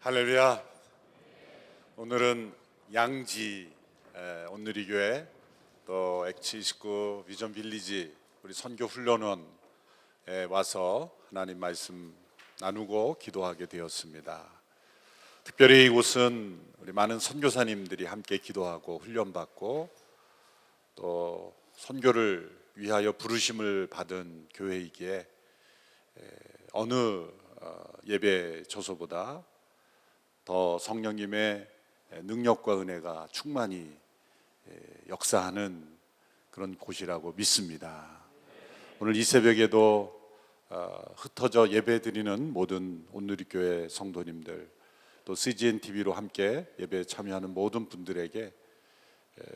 할렐루야. 오늘은 양지 온누리교회 또 X29 비전 빌리지 우리 선교 훈련원에 와서 하나님 말씀 나누고 기도하게 되었습니다. 특별히 이곳은 우리 많은 선교사님들이 함께 기도하고 훈련받고 또 선교를 위하여 부르심을 받은 교회이기에 어느 예배 조소보다 더 성령님의 능력과 은혜가 충만히 역사하는 그런 곳이라고 믿습니다. 오늘 이 새벽에도 흩어져 예배드리는 모든 온누리교회 성도님들 또 CGN TV로 함께 예배에 참여하는 모든 분들에게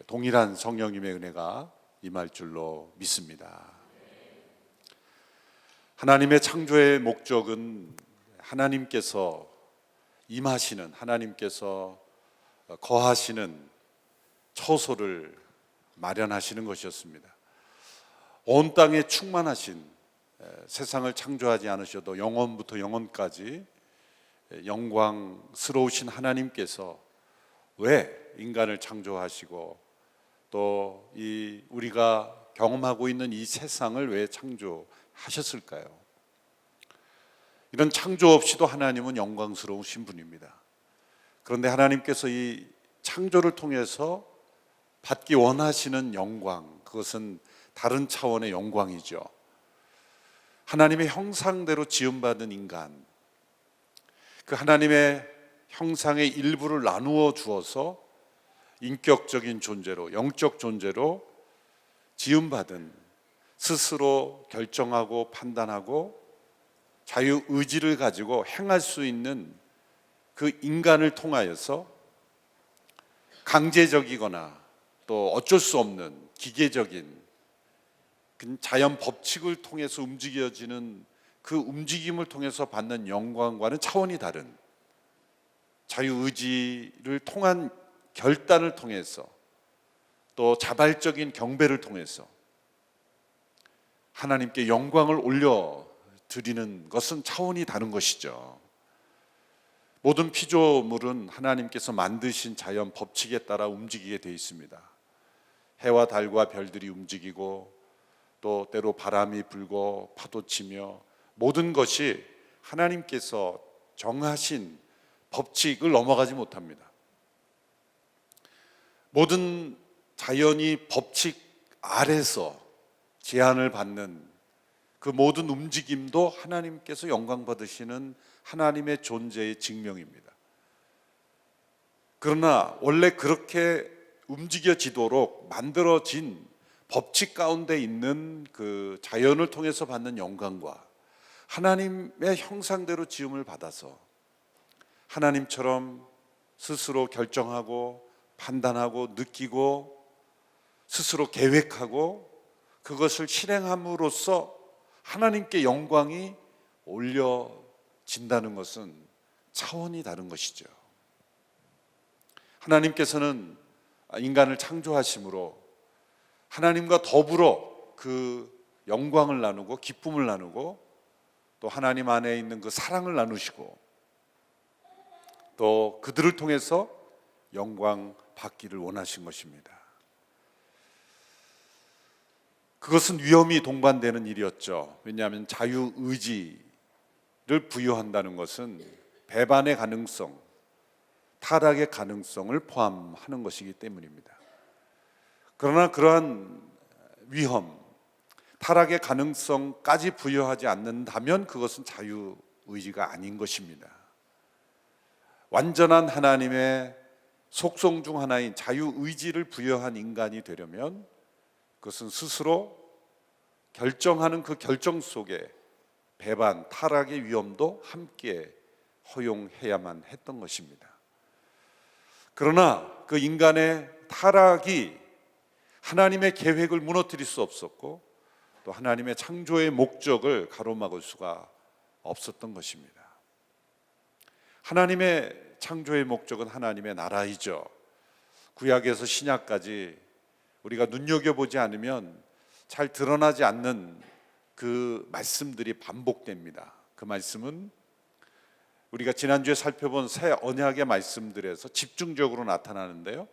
동일한 성령님의 은혜가 임할 줄로 믿습니다. 하나님의 창조의 목적은 하나님께서 임하시는, 하나님께서 거하시는 처소를 마련하시는 것이었습니다. 온 땅에 충만하신, 세상을 창조하지 않으셔도 영원부터 영원까지 영광스러우신 하나님께서 왜 인간을 창조하시고 또 이 우리가 경험하고 있는 이 세상을 왜 창조하셨을까요? 이런 창조 없이도 하나님은 영광스러우신 분입니다. 그런데 하나님께서 이 창조를 통해서 받기 원하시는 영광, 그것은 다른 차원의 영광이죠. 하나님의 형상대로 지음받은 인간, 그 하나님의 형상의 일부를 나누어 주어서 인격적인 존재로, 영적 존재로 지음받은, 스스로 결정하고 판단하고 자유의지를 가지고 행할 수 있는 그 인간을 통하여서 강제적이거나 또 어쩔 수 없는 기계적인 자연 법칙을 통해서 움직여지는 그 움직임을 통해서 받는 영광과는 차원이 다른 자유의지를 통한 결단을 통해서 또 자발적인 경배를 통해서 하나님께 영광을 올려 드리는 것은 차원이 다른 것이죠. 모든 피조물은 하나님께서 만드신 자연 법칙에 따라 움직이게 되어 있습니다. 해와 달과 별들이 움직이고 또 때로 바람이 불고 파도치며 모든 것이 하나님께서 정하신 법칙을 넘어가지 못합니다. 모든 자연이 법칙 아래서 제한을 받는 그 모든 움직임도 하나님께서 영광 받으시는 하나님의 존재의 증명입니다. 그러나 원래 그렇게 움직여지도록 만들어진 법칙 가운데 있는 그 자연을 통해서 받는 영광과 하나님의 형상대로 지음을 받아서 하나님처럼 스스로 결정하고 판단하고 느끼고 스스로 계획하고 그것을 실행함으로써 하나님께 영광이 올려진다는 것은 차원이 다른 것이죠. 하나님께서는 인간을 창조하심으로 하나님과 더불어 그 영광을 나누고 기쁨을 나누고 또 하나님 안에 있는 그 사랑을 나누시고 또 그들을 통해서 영광 받기를 원하신 것입니다. 그것은 위험이 동반되는 일이었죠. 왜냐하면 자유의지를 부여한다는 것은 배반의 가능성, 타락의 가능성을 포함하는 것이기 때문입니다. 그러나 그러한 위험, 타락의 가능성까지 부여하지 않는다면 그것은 자유의지가 아닌 것입니다. 완전한 하나님의 속성 중 하나인 자유의지를 부여한 인간이 되려면 그것은 스스로 결정하는 그 결정 속에 배반, 타락의 위험도 함께 허용해야만 했던 것입니다. 그러나 그 인간의 타락이 하나님의 계획을 무너뜨릴 수 없었고 또 하나님의 창조의 목적을 가로막을 수가 없었던 것입니다. 하나님의 창조의 목적은 하나님의 나라이죠. 구약에서 신약까지 우리가 눈여겨보지 않으면 잘 드러나지 않는 그 말씀들이 반복됩니다. 그 말씀은 우리가 지난주에 살펴본 새 언약의 말씀들에서 집중적으로 나타나는데요,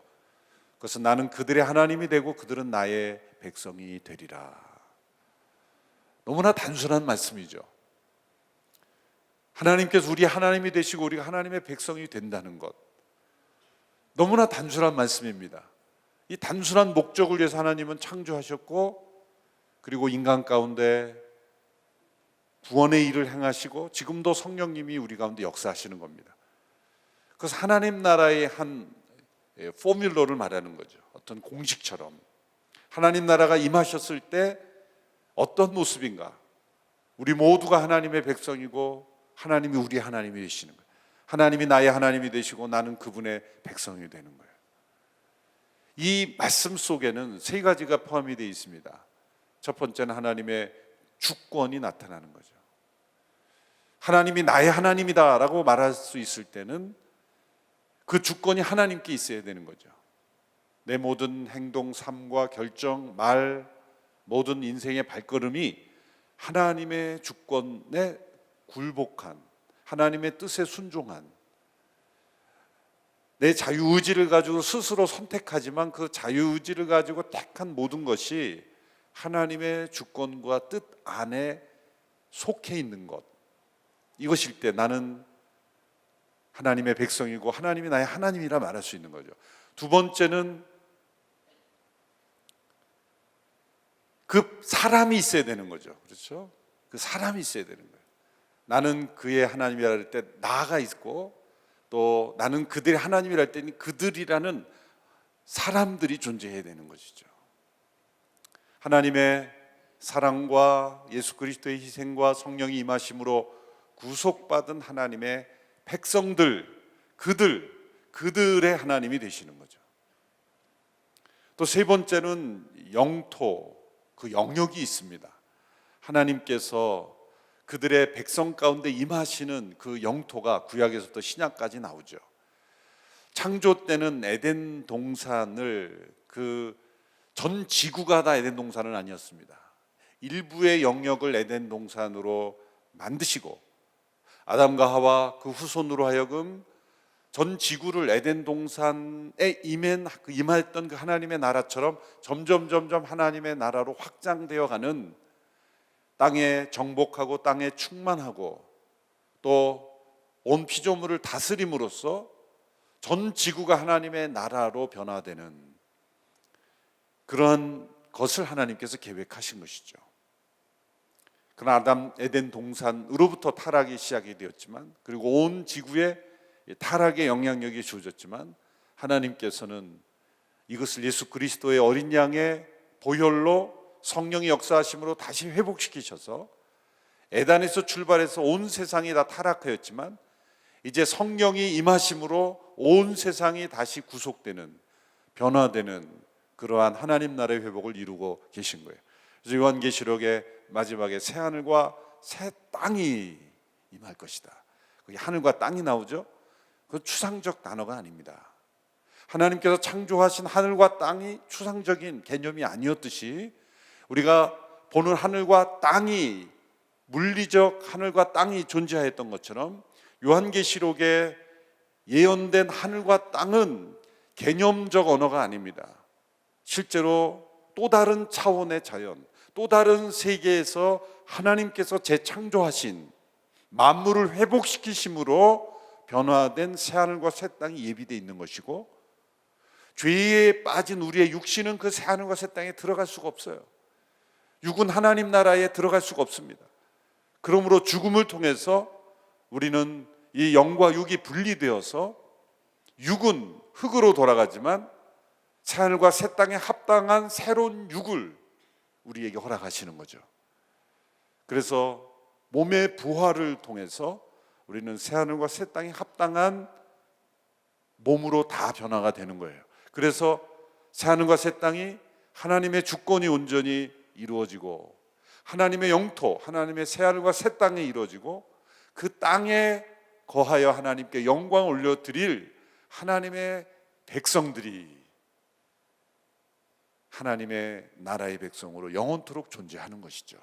그것은 나는 그들의 하나님이 되고 그들은 나의 백성이 되리라. 너무나 단순한 말씀이죠. 하나님께서 우리 하나님이 되시고 우리가 하나님의 백성이 된다는 것, 너무나 단순한 말씀입니다. 이 단순한 목적을 위해서 하나님은 창조하셨고, 그리고 인간 가운데 구원의 일을 행하시고 지금도 성령님이 우리 가운데 역사하시는 겁니다. 그래서 하나님 나라의 한 포뮬러를 말하는 거죠. 어떤 공식처럼 하나님 나라가 임하셨을 때 어떤 모습인가, 우리 모두가 하나님의 백성이고 하나님이 우리 하나님이 되시는 거예요. 하나님이 나의 하나님이 되시고 나는 그분의 백성이 되는 거예요. 이 말씀 속에는 세 가지가 포함이 되어 있습니다. 첫 번째는 하나님의 주권이 나타나는 거죠. 하나님이 나의 하나님이다 라고 말할 수 있을 때는 그 주권이 하나님께 있어야 되는 거죠. 내 모든 행동, 삶과 결정, 말, 모든 인생의 발걸음이 하나님의 주권에 굴복한, 하나님의 뜻에 순종한, 내 자유의지를 가지고 스스로 선택하지만 그 자유의지를 가지고 택한 모든 것이 하나님의 주권과 뜻 안에 속해 있는 것, 이것일 때 나는 하나님의 백성이고 하나님이 나의 하나님이라 말할 수 있는 거죠. 두 번째는 그 사람이 있어야 되는 거죠. 그렇죠? 그 사람이 있어야 되는 거예요. 나는 그의 하나님이라 할 때 나가 있고, 또 나는 그들의 하나님이라 할 때는 그들이라는 사람들이 존재해야 되는 것이죠. 하나님의 사랑과 예수 그리스도의 희생과 성령이 임하심으로 구속받은 하나님의 백성들, 그들의 하나님이 되시는 거죠. 또 세 번째는 영토, 그 영역이 있습니다. 하나님께서 그들의 백성 가운데 임하시는 그 영토가 구약에서부터 신약까지 나오죠. 창조 때는 에덴 동산을, 그 전 지구가 다 에덴 동산은 아니었습니다. 일부의 영역을 에덴 동산으로 만드시고 아담과 하와 그 후손으로 하여금 전 지구를 에덴 동산에 임했던 그 하나님의 나라처럼 점점 하나님의 나라로 확장되어 가는, 땅에 정복하고 땅에 충만하고 또 온 피조물을 다스림으로써 전 지구가 하나님의 나라로 변화되는 그런 것을 하나님께서 계획하신 것이죠. 그러나 아담 에덴 동산으로부터 타락이 시작이 되었지만, 그리고 온 지구에 타락의 영향력이 주어졌지만, 하나님께서는 이것을 예수 그리스도의 어린 양의 보혈로 성령의 역사하심으로 다시 회복시키셔서 에덴에서 출발해서 온 세상이 다 타락하였지만 이제 성령이 임하심으로 온 세상이 다시 구속되는, 변화되는 그러한 하나님 나라의 회복을 이루고 계신 거예요. 그래서 요한계시록의 마지막에 새 하늘과 새 땅이 임할 것이다. 거기 하늘과 땅이 나오죠. 그건 추상적 단어가 아닙니다. 하나님께서 창조하신 하늘과 땅이 추상적인 개념이 아니었듯이 우리가 보는 하늘과 땅이, 물리적 하늘과 땅이 존재하였던 것처럼 요한계시록에 예언된 하늘과 땅은 개념적 언어가 아닙니다. 실제로 또 다른 차원의 자연, 또 다른 세계에서 하나님께서 재창조하신, 만물을 회복시키심으로 변화된 새하늘과 새 땅이 예비되어 있는 것이고, 죄에 빠진 우리의 육신은 그 새하늘과 새 땅에 들어갈 수가 없어요. 육은 하나님 나라에 들어갈 수가 없습니다. 그러므로 죽음을 통해서 우리는 이 영과 육이 분리되어서 육은 흙으로 돌아가지만 새하늘과 새 땅에 합당한 새로운 육을 우리에게 허락하시는 거죠. 그래서 몸의 부활을 통해서 우리는 새하늘과 새 땅에 합당한 몸으로 다 변화가 되는 거예요. 그래서 새하늘과 새 땅이 하나님의 주권이 온전히 이루어지고, 하나님의 영토, 하나님의 새하늘과 새 땅에 이루어지고, 그 땅에 거하여 하나님께 영광을 올려드릴 하나님의 백성들이 하나님의 나라의 백성으로 영원토록 존재하는 것이죠.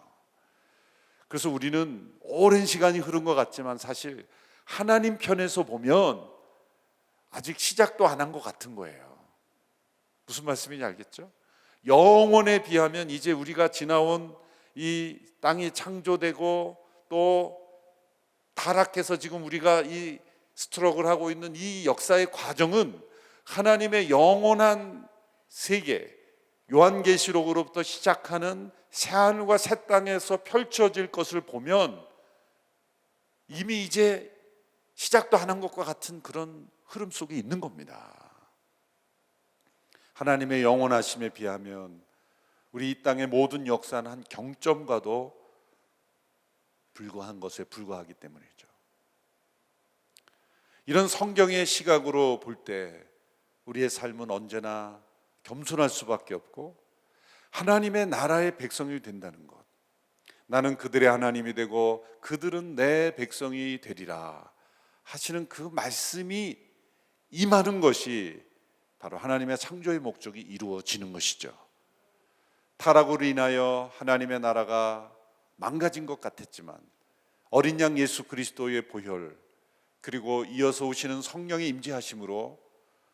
그래서 우리는 오랜 시간이 흐른 것 같지만 사실 하나님 편에서 보면 아직 시작도 안 한 것 같은 거예요. 무슨 말씀인지 알겠죠? 영원에 비하면 이제 우리가 지나온 이 땅이 창조되고 또 타락해서 지금 우리가 이 스트럭을 하고 있는 이 역사의 과정은 하나님의 영원한 세계, 요한계시록으로부터 시작하는 새하늘과 새 땅에서 펼쳐질 것을 보면 이미 이제 시작도 안 한 것과 같은 그런 흐름 속에 있는 겁니다. 하나님의 영원하심에 비하면 우리 이 땅의 모든 역사는 한 경점과도 불과한 것에 불과하기 때문이죠. 이런 성경의 시각으로 볼 때 우리의 삶은 언제나 겸손할 수밖에 없고 하나님의 나라의 백성이 된다는 것, 나는 그들의 하나님이 되고 그들은 내 백성이 되리라 하시는 그 말씀이 임하는 것이 바로 하나님의 창조의 목적이 이루어지는 것이죠. 타락으로 인하여 하나님의 나라가 망가진 것 같았지만 어린 양 예수 그리스도의 보혈 그리고 이어서 오시는 성령의 임재하심으로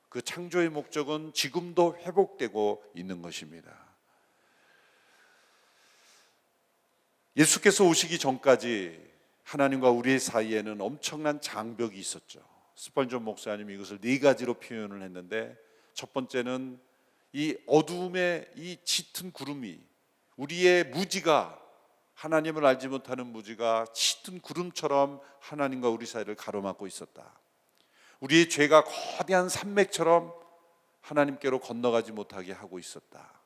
그 창조의 목적은 지금도 회복되고 있는 것입니다. 예수께서 오시기 전까지 하나님과 우리 사이에는 엄청난 장벽이 있었죠. 스펄전 목사님이 이것을 네 가지로 표현을 했는데, 첫 번째는 이 어두움의 이 짙은 구름이, 우리의 무지가, 하나님을 알지 못하는 무지가 짙은 구름처럼 하나님과 우리 사이를 가로막고 있었다. 우리의 죄가 거대한 산맥처럼 하나님께로 건너가지 못하게 하고 있었다.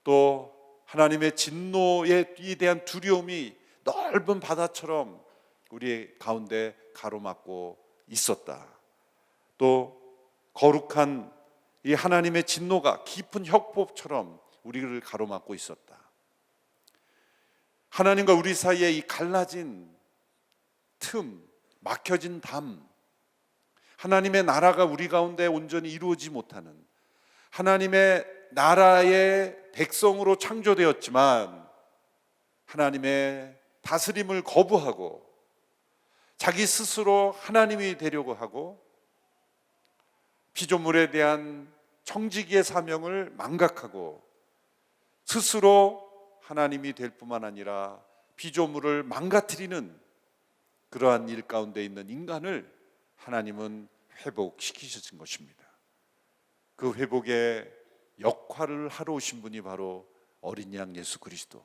또 하나님의 진노에 대한 두려움이 넓은 바다처럼 우리의 가운데 가로막고 있었다. 또 거룩한 이 하나님의 진노가 깊은 혁법처럼 우리를 가로막고 있었다. 하나님과 우리 사이에 이 갈라진 틈, 막혀진 담, 하나님의 나라가 우리 가운데 온전히 이루어지지 못하는, 하나님의 나라의 백성으로 창조되었지만 하나님의 다스림을 거부하고 자기 스스로 하나님이 되려고 하고 피조물에 대한 청지기의 사명을 망각하고 스스로 하나님이 될 뿐만 아니라 피조물을 망가뜨리는 그러한 일 가운데 있는 인간을 하나님은 회복시키신 것입니다. 그 회복의 역할을 하러 오신 분이 바로 어린 양 예수 그리스도,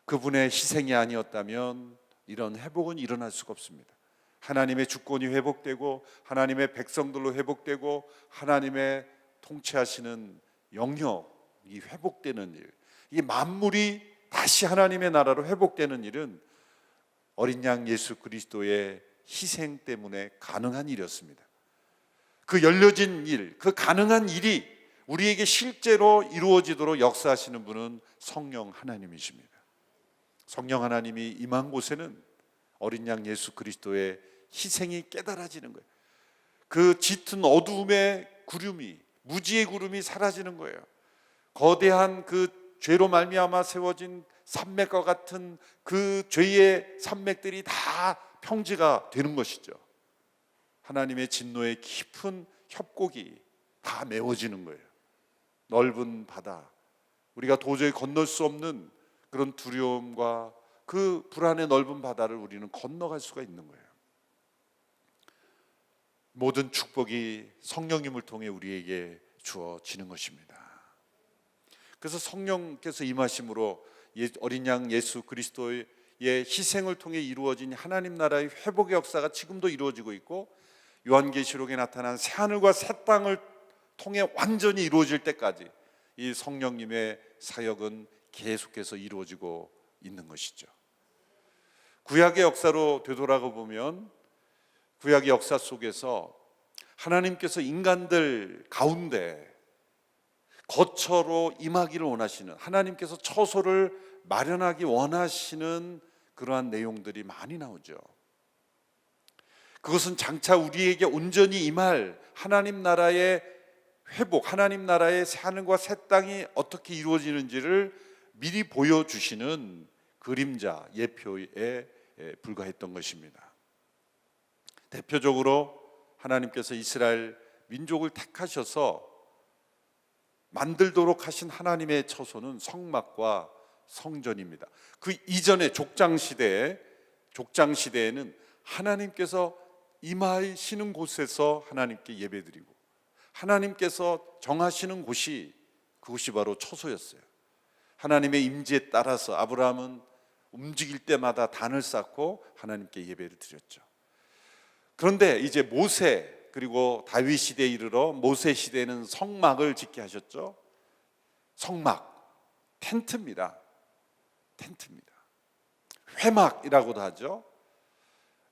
그분의 희생이 아니었다면 이런 회복은 일어날 수가 없습니다. 하나님의 주권이 회복되고 하나님의 백성들로 회복되고 하나님의 통치하시는 영역이 회복되는 일, 이 만물이 다시 하나님의 나라로 회복되는 일은 어린 양 예수 그리스도의 희생 때문에 가능한 일이었습니다. 그 열려진 일, 그 가능한 일이 우리에게 실제로 이루어지도록 역사하시는 분은 성령 하나님이십니다. 성령 하나님이 임한 곳에는 어린 양 예수 그리스도의 희생이 깨달아지는 거예요. 그 짙은 어두움의 구름이, 무지의 구름이 사라지는 거예요. 거대한 그 죄로 말미암아 세워진 산맥과 같은 그 죄의 산맥들이 다 평지가 되는 것이죠. 하나님의 진노의 깊은 협곡이 다 메워지는 거예요. 넓은 바다, 우리가 도저히 건널 수 없는 그런 두려움과 그 불안의 넓은 바다를 우리는 건너갈 수가 있는 거예요. 모든 축복이 성령님을 통해 우리에게 주어지는 것입니다. 그래서 성령께서 임하심으로 어린 양 예수 그리스도의 희생을 통해 이루어진 하나님 나라의 회복의 역사가 지금도 이루어지고 있고, 요한계시록에 나타난 새하늘과 새 땅을 통해 완전히 이루어질 때까지 이 성령님의 사역은 계속해서 이루어지고 있는 것이죠. 구약의 역사로 되돌아가 보면 구약의 역사 속에서 하나님께서 인간들 가운데 거처로 임하기를 원하시는, 하나님께서 처소를 마련하기 원하시는 그러한 내용들이 많이 나오죠. 그것은 장차 우리에게 온전히 임할 하나님 나라의 회복, 하나님 나라의 새하늘과 새 땅이 어떻게 이루어지는지를 미리 보여주시는 그림자, 예표에 불과했던 것입니다. 대표적으로 하나님께서 이스라엘 민족을 택하셔서 만들도록 하신 하나님의 처소는 성막과 성전입니다. 그 이전에 족장 시대에는 하나님께서 임하시는 곳에서 하나님께 예배드리고 하나님께서 정하시는 곳이 그곳이 바로 처소였어요. 하나님의 임재에 따라서 아브라함은 움직일 때마다 단을 쌓고 하나님께 예배를 드렸죠. 그런데 이제 모세 그리고 다윗 시대에 이르러 모세 시대에는 성막을 짓게 하셨죠. 성막, 텐트입니다. 회막이라고도 하죠.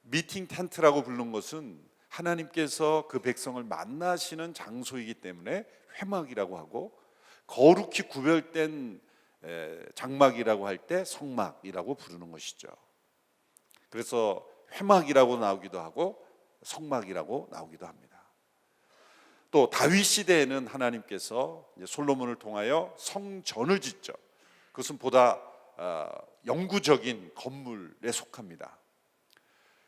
미팅 텐트라고 부르는 것은 하나님께서 그 백성을 만나시는 장소이기 때문에 회막이라고 하고, 거룩히 구별된 장막이라고 할 때 성막이라고 부르는 것이죠. 그래서 회막이라고 나오기도 하고 성막이라고 나오기도 합니다. 또 다윗 시대에는 하나님께서 솔로몬을 통하여 성전을 짓죠. 그것은 보다 영구적인 건물에 속합니다.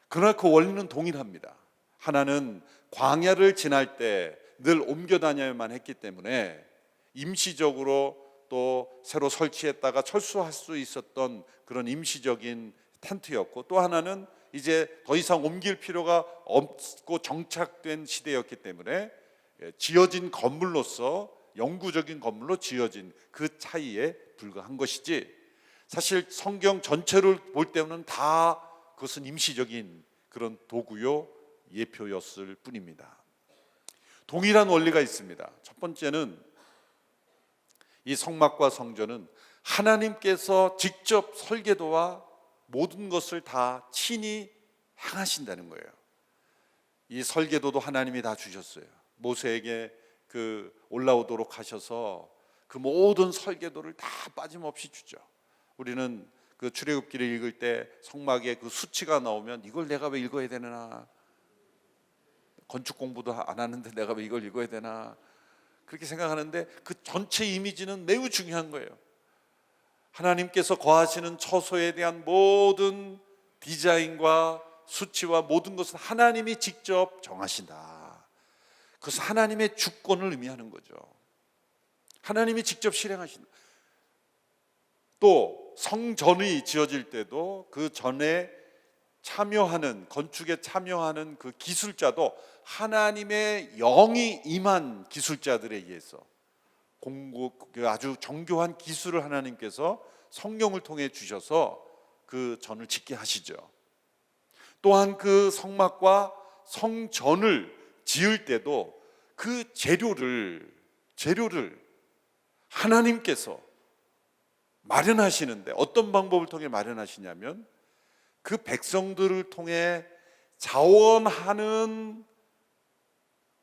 그러나 그 원리는 동일합니다. 하나는 광야를 지날 때 늘 옮겨 다녀야만 했기 때문에 임시적으로 또 새로 설치했다가 철수할 수 있었던 그런 임시적인 텐트였고, 또 하나는 이제 더 이상 옮길 필요가 없고 정착된 시대였기 때문에 지어진 건물로서 영구적인 건물로 지어진 그 차이에 불과한 것이지, 사실 성경 전체를 볼 때는 다 그것은 임시적인 그런 도구요 예표였을 뿐입니다. 동일한 원리가 있습니다. 첫 번째는 이 성막과 성전은 하나님께서 직접 설계도와 모든 것을 다 친히 행하신다는 거예요. 이 설계도도 하나님이 다 주셨어요. 모세에게 올라오도록 하셔서 그 모든 설계도를 다 빠짐없이 주죠. 우리는 그 출애굽기를 읽을 때 성막에 그 수치가 나오면 이걸 내가 왜 읽어야 되나, 건축 공부도 안 하는데 내가 왜 이걸 읽어야 되나, 그렇게 생각하는데 그 전체 이미지는 매우 중요한 거예요. 하나님께서 거하시는 처소에 대한 모든 디자인과 수치와 모든 것은 하나님이 직접 정하신다. 그것은 하나님의 주권을 의미하는 거죠. 하나님이 직접 실행하신다. 또 성전이 지어질 때도 그 전에 참여하는, 건축에 참여하는 그 기술자도 하나님의 영이 임한 기술자들에 의해서 아주 정교한 기술을 하나님께서 성령을 통해 주셔서 그 전을 짓게 하시죠. 또한 그 성막과 성전을 지을 때도 그 재료를 하나님께서 마련하시는데, 어떤 방법을 통해 마련하시냐면 그 백성들을 통해 자원하는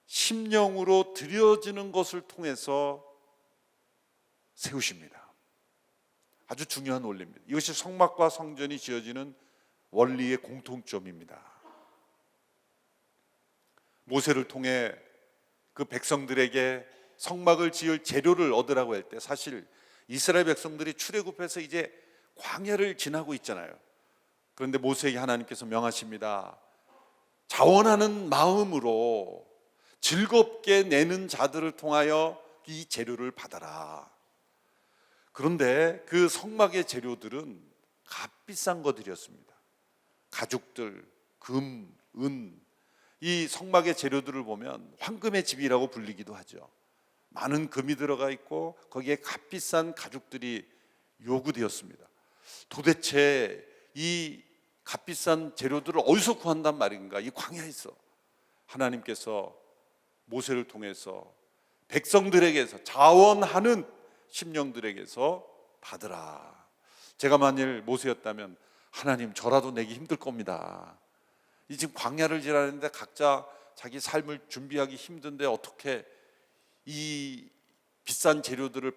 심령으로 드려지는 것을 통해서 세우십니다. 아주 중요한 원리입니다. 이것이 성막과 성전이 지어지는 원리의 공통점입니다. 모세를 통해 그 백성들에게 성막을 지을 재료를 얻으라고 할 때, 사실 이스라엘 백성들이 출애굽해서 이제 광야를 지나고 있잖아요. 그런데 모세에게 하나님께서 명하십니다. 자원하는 마음으로 즐겁게 내는 자들을 통하여 이 재료를 받아라. 그런데 그 성막의 재료들은 값비싼 것들이었습니다. 가죽들, 금, 은, 이 성막의 재료들을 보면 황금의 집이라고 불리기도 하죠. 많은 금이 들어가 있고 거기에 값비싼 가죽들이 요구되었습니다. 도대체 이 값비싼 재료들을 어디서 구한단 말인가? 이 광야에서 하나님께서 모세를 통해서 백성들에게서, 자원하는 심령들에게서 받으라. 제가 만일 모세였다면 하나님, 저라도 내기 힘들 겁니다. 이 지금 광야를 지나는데 각자 자기 삶을 준비하기 힘든데 어떻게 이 비싼 재료들을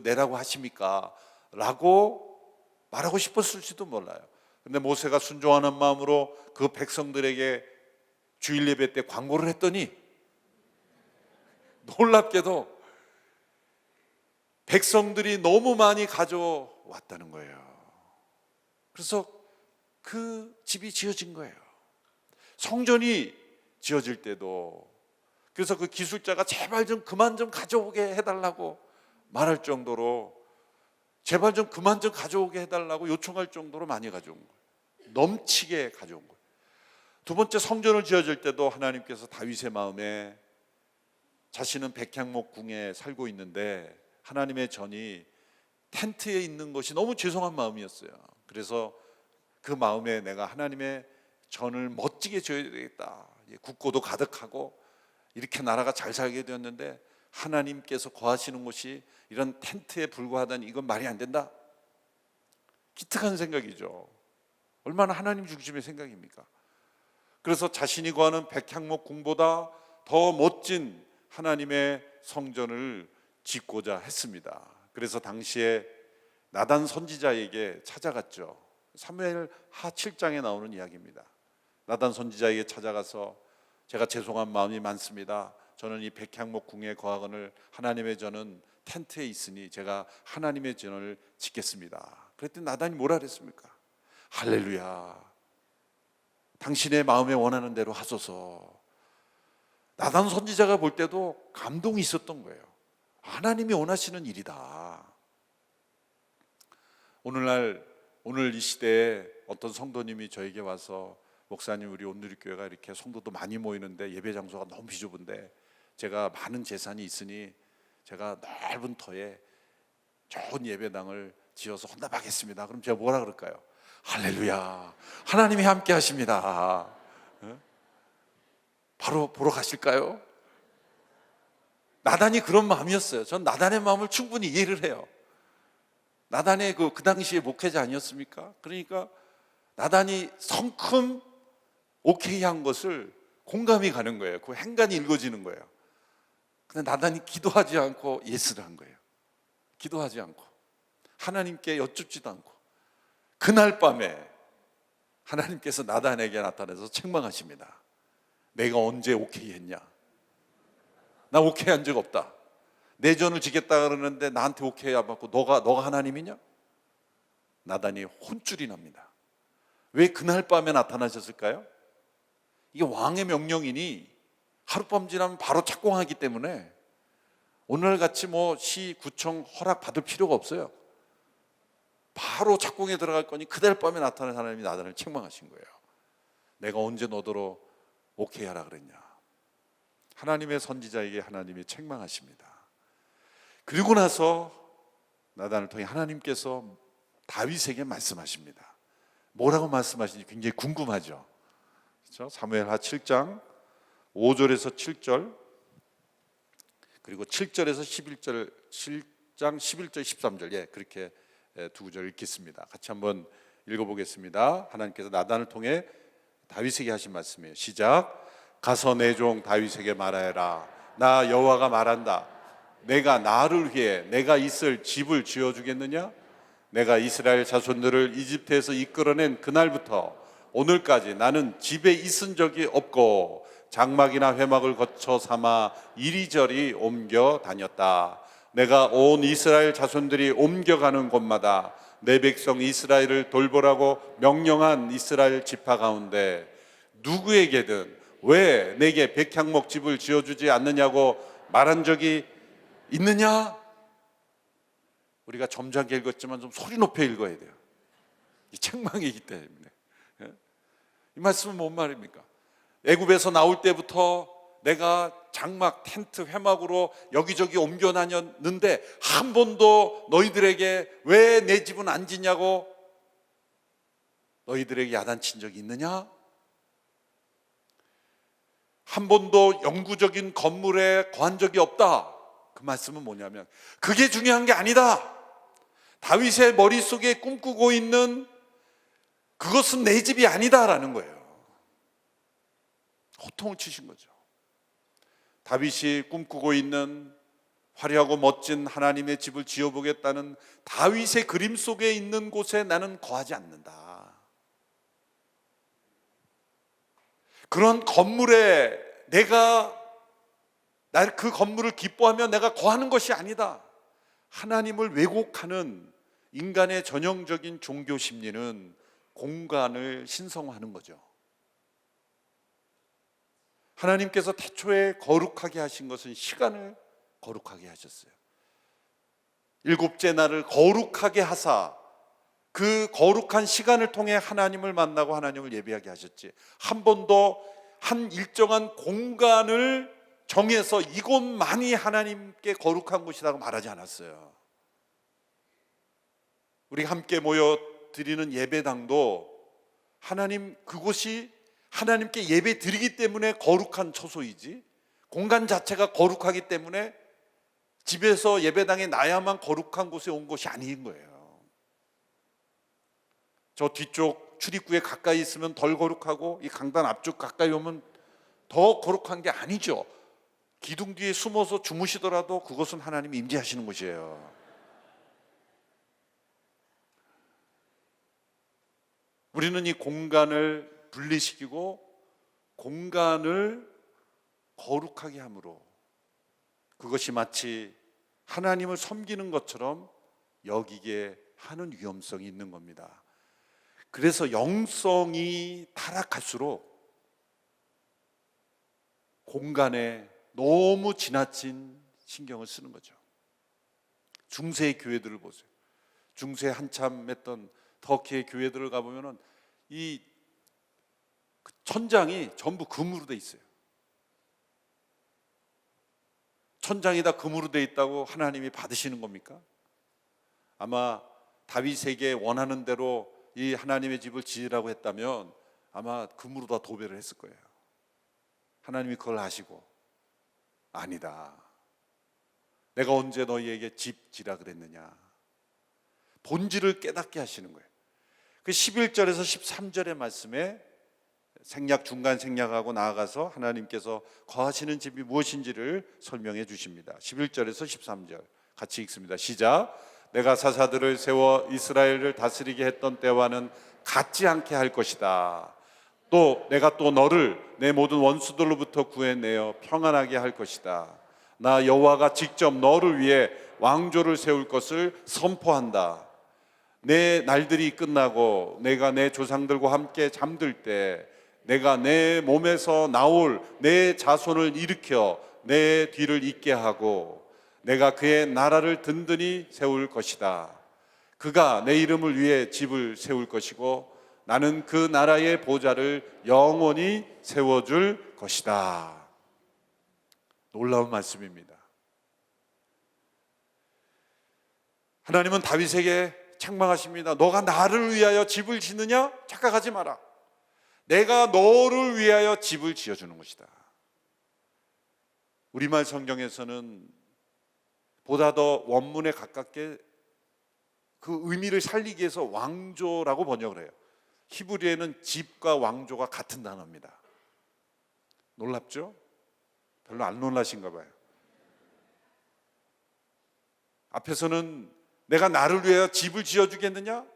내라고 하십니까? 라고 말하고 싶었을지도 몰라요. 근데 모세가 순종하는 마음으로 그 백성들에게 주일 예배 때 광고를 했더니 놀랍게도 백성들이 너무 많이 가져왔다는 거예요. 그래서 그 집이 지어진 거예요. 성전이 지어질 때도, 그래서 그 기술자가 제발 좀 그만 좀 가져오게 해달라고 말할 정도로, 제발 좀 그만 좀 가져오게 해달라고 요청할 정도로 많이 가져온 거예요. 넘치게 가져온 거예요. 두 번째, 성전을 지어질 때도 하나님께서 다윗의 마음에, 자신은 백향목 궁에 살고 있는데 하나님의 전이 텐트에 있는 것이 너무 죄송한 마음이었어요. 그래서 그 마음에 내가 하나님의 전을 멋지게 지어야 되겠다, 국고도 가득하고 이렇게 나라가 잘 살게 되었는데 하나님께서 거하시는 곳이 이런 텐트에 불과하다니 이건 말이 안 된다. 기특한 생각이죠. 얼마나 하나님 중심의 생각입니까? 그래서 자신이 거하는 백향목 궁보다 더 멋진 하나님의 성전을 짓고자 했습니다. 그래서 당시에 나단 선지자에게 찾아갔죠. 사무엘하 7장에 나오는 이야기입니다. 나단 선지자에게 찾아가서 제가 죄송한 마음이 많습니다. 저는 이 백향목 궁에 거하거늘 하나님의 전은 텐트에 있으니 제가 하나님의 전을 짓겠습니다. 그랬더니 나단이 뭐라 그랬습니까? 할렐루야, 당신의 마음에 원하는 대로 하소서. 나단 선지자가 볼 때도 감동이 있었던 거예요. 하나님이 원하시는 일이다. 오늘 이 시대에 어떤 성도님이 저에게 와서, 목사님, 우리 온누리교회가 이렇게 성도도 많이 모이는데 예배 장소가 너무 비좁은데 제가 많은 재산이 있으니 제가 넓은 터에 좋은 예배당을 지어서 헌납하겠습니다. 그럼 제가 뭐라 그럴까요? 할렐루야, 하나님이 함께 하십니다. 바로 보러 가실까요? 나단이 그런 마음이었어요. 전 나단의 마음을 충분히 이해를 해요. 나단의 그 당시에 목회자 아니었습니까? 그러니까 나단이 성큼 오케이 한 것을 공감이 가는 거예요. 그 행간이 읽어지는 거예요. 근데 나단이 기도하지 않고 예스를 한 거예요. 기도하지 않고 하나님께 여쭙지도 않고, 그날 밤에 하나님께서 나단에게 나타나서 책망하십니다. 내가 언제 오케이 했냐? 나 오케이 한 적 없다. 내 전을 지겠다 그러는데 나한테 오케이 안 받고 너가 하나님이냐? 나단이 혼쭐이 납니다. 왜 그날 밤에 나타나셨을까요? 이게 왕의 명령이니 하룻밤 지나면 바로 착공하기 때문에 오늘같이 시, 구청 허락 받을 필요가 없어요. 바로 착공에 들어갈 거니 그날 밤에 나타난 하나님이 나단을 책망하신 거예요. 내가 언제 너더러 오케이 하라 그랬냐? 하나님의 선지자에게 하나님이 책망하십니다. 그리고 나서 나단을 통해 하나님께서 다윗에게 말씀하십니다. 뭐라고 말씀하시는지 굉장히 궁금하죠. 그렇죠? 사무엘하 7장 5절에서 7절, 그리고 7절에서 11절, 7장 11절 13절, 그렇게 두 구절 읽겠습니다. 같이 한번 읽어보겠습니다. 하나님께서 나단을 통해 다윗에게 하신 말씀이에요. 시작. 가서 내 종 다윗에게 말하여라. 나 여호와가 말한다. 내가 나를 위해 내가 있을 집을 지어주겠느냐? 내가 이스라엘 자손들을 이집트에서 이끌어낸 그날부터 오늘까지 나는 집에 있은 적이 없고 장막이나 회막을 거쳐 삼아 이리저리 옮겨 다녔다. 내가 온 이스라엘 자손들이 옮겨가는 곳마다 내 백성 이스라엘을 돌보라고 명령한 이스라엘 지파 가운데 누구에게든 왜 내게 백향목 집을 지어주지 않느냐고 말한 적이 있느냐? 우리가 점잖게 읽었지만 좀 소리 높여 읽어야 돼요. 이 책망이기 때문에. 이 말씀은 뭔 말입니까? 애굽에서 나올 때부터 내가 장막, 텐트, 회막으로 여기저기 옮겨 다녔는데 한 번도 너희들에게 왜 내 집은 안 짓냐고 너희들에게 야단친 적이 있느냐? 한 번도 영구적인 건물에 거한 적이 없다. 그 말씀은 뭐냐면 그게 중요한 게 아니다. 다윗의 머릿속에 꿈꾸고 있는 그것은 내 집이 아니다라는 거예요. 호통을 치신 거죠. 다윗이 꿈꾸고 있는 화려하고 멋진 하나님의 집을 지어보겠다는 다윗의 그림 속에 있는 곳에 나는 거하지 않는다. 그런 건물에 내가 그 건물을 기뻐하며 내가 거하는 것이 아니다. 하나님을 왜곡하는 인간의 전형적인 종교 심리는 공간을 신성화하는 거죠. 하나님께서 태초에 거룩하게 하신 것은 시간을 거룩하게 하셨어요. 일곱째 날을 거룩하게 하사 그 거룩한 시간을 통해 하나님을 만나고 하나님을 예배하게 하셨지, 한 번도 한 일정한 공간을 정해서 이곳만이 하나님께 거룩한 곳이라고 말하지 않았어요. 우리 함께 모여 드리는 예배당도 하나님, 그곳이 하나님께 예배 드리기 때문에 거룩한 처소이지, 공간 자체가 거룩하기 때문에 집에서 예배당에 나야만 거룩한 곳에 온 것이 아닌 거예요. 저 뒤쪽 출입구에 가까이 있으면 덜 거룩하고 이 강단 앞쪽 가까이 오면 더 거룩한 게 아니죠. 기둥 뒤에 숨어서 주무시더라도 그것은 하나님이 임재하시는 곳이에요. 우리는 이 공간을 분리시키고 공간을 거룩하게 함으로 그것이 마치 하나님을 섬기는 것처럼 여기게 하는 위험성이 있는 겁니다. 그래서 영성이 타락할수록 공간에 너무 지나친 신경을 쓰는 거죠. 중세의 교회들을 보세요. 중세 한참 했던 터키의 교회들을 가보면 이 천장이 전부 금으로 돼 있어요. 천장이 다 금으로 돼 있다고 하나님이 받으시는 겁니까? 아마 다윗에게 원하는 대로 이 하나님의 집을 지으라고 했다면 아마 금으로 다 도배를 했을 거예요. 하나님이 그걸 아시고, 아니다, 내가 언제 너희에게 집 지라 그랬느냐, 본질을 깨닫게 하시는 거예요. 그 11절에서 13절의 말씀에 생략, 중간 생략하고 나아가서 하나님께서 거하시는 집이 무엇인지를 설명해 주십니다. 11절에서 13절 같이 읽습니다. 시작. 내가 사사들을 세워 이스라엘을 다스리게 했던 때와는 같지 않게 할 것이다. 또 내가 또 너를 내 모든 원수들로부터 구해내어 평안하게 할 것이다. 나 여호와가 직접 너를 위해 왕조를 세울 것을 선포한다. 내 날들이 끝나고 내가 내 조상들과 함께 잠들 때 내가 내 몸에서 나올 내 자손을 일으켜 내 뒤를 잇게 하고 내가 그의 나라를 든든히 세울 것이다. 그가 내 이름을 위해 집을 세울 것이고 나는 그 나라의 보좌를 영원히 세워줄 것이다. 놀라운 말씀입니다. 하나님은 다윗에게 책망하십니다. 너가 나를 위하여 집을 짓느냐? 착각하지 마라. 내가 너를 위하여 집을 지어주는 것이다. 우리말 성경에서는 보다 더 원문에 가깝게 그 의미를 살리기 위해서 왕조라고 번역을 해요. 히브리어에는 집과 왕조가 같은 단어입니다. 놀랍죠? 별로 안 놀라신가 봐요. 앞에서는 내가 나를 위하여 집을 지어주겠느냐?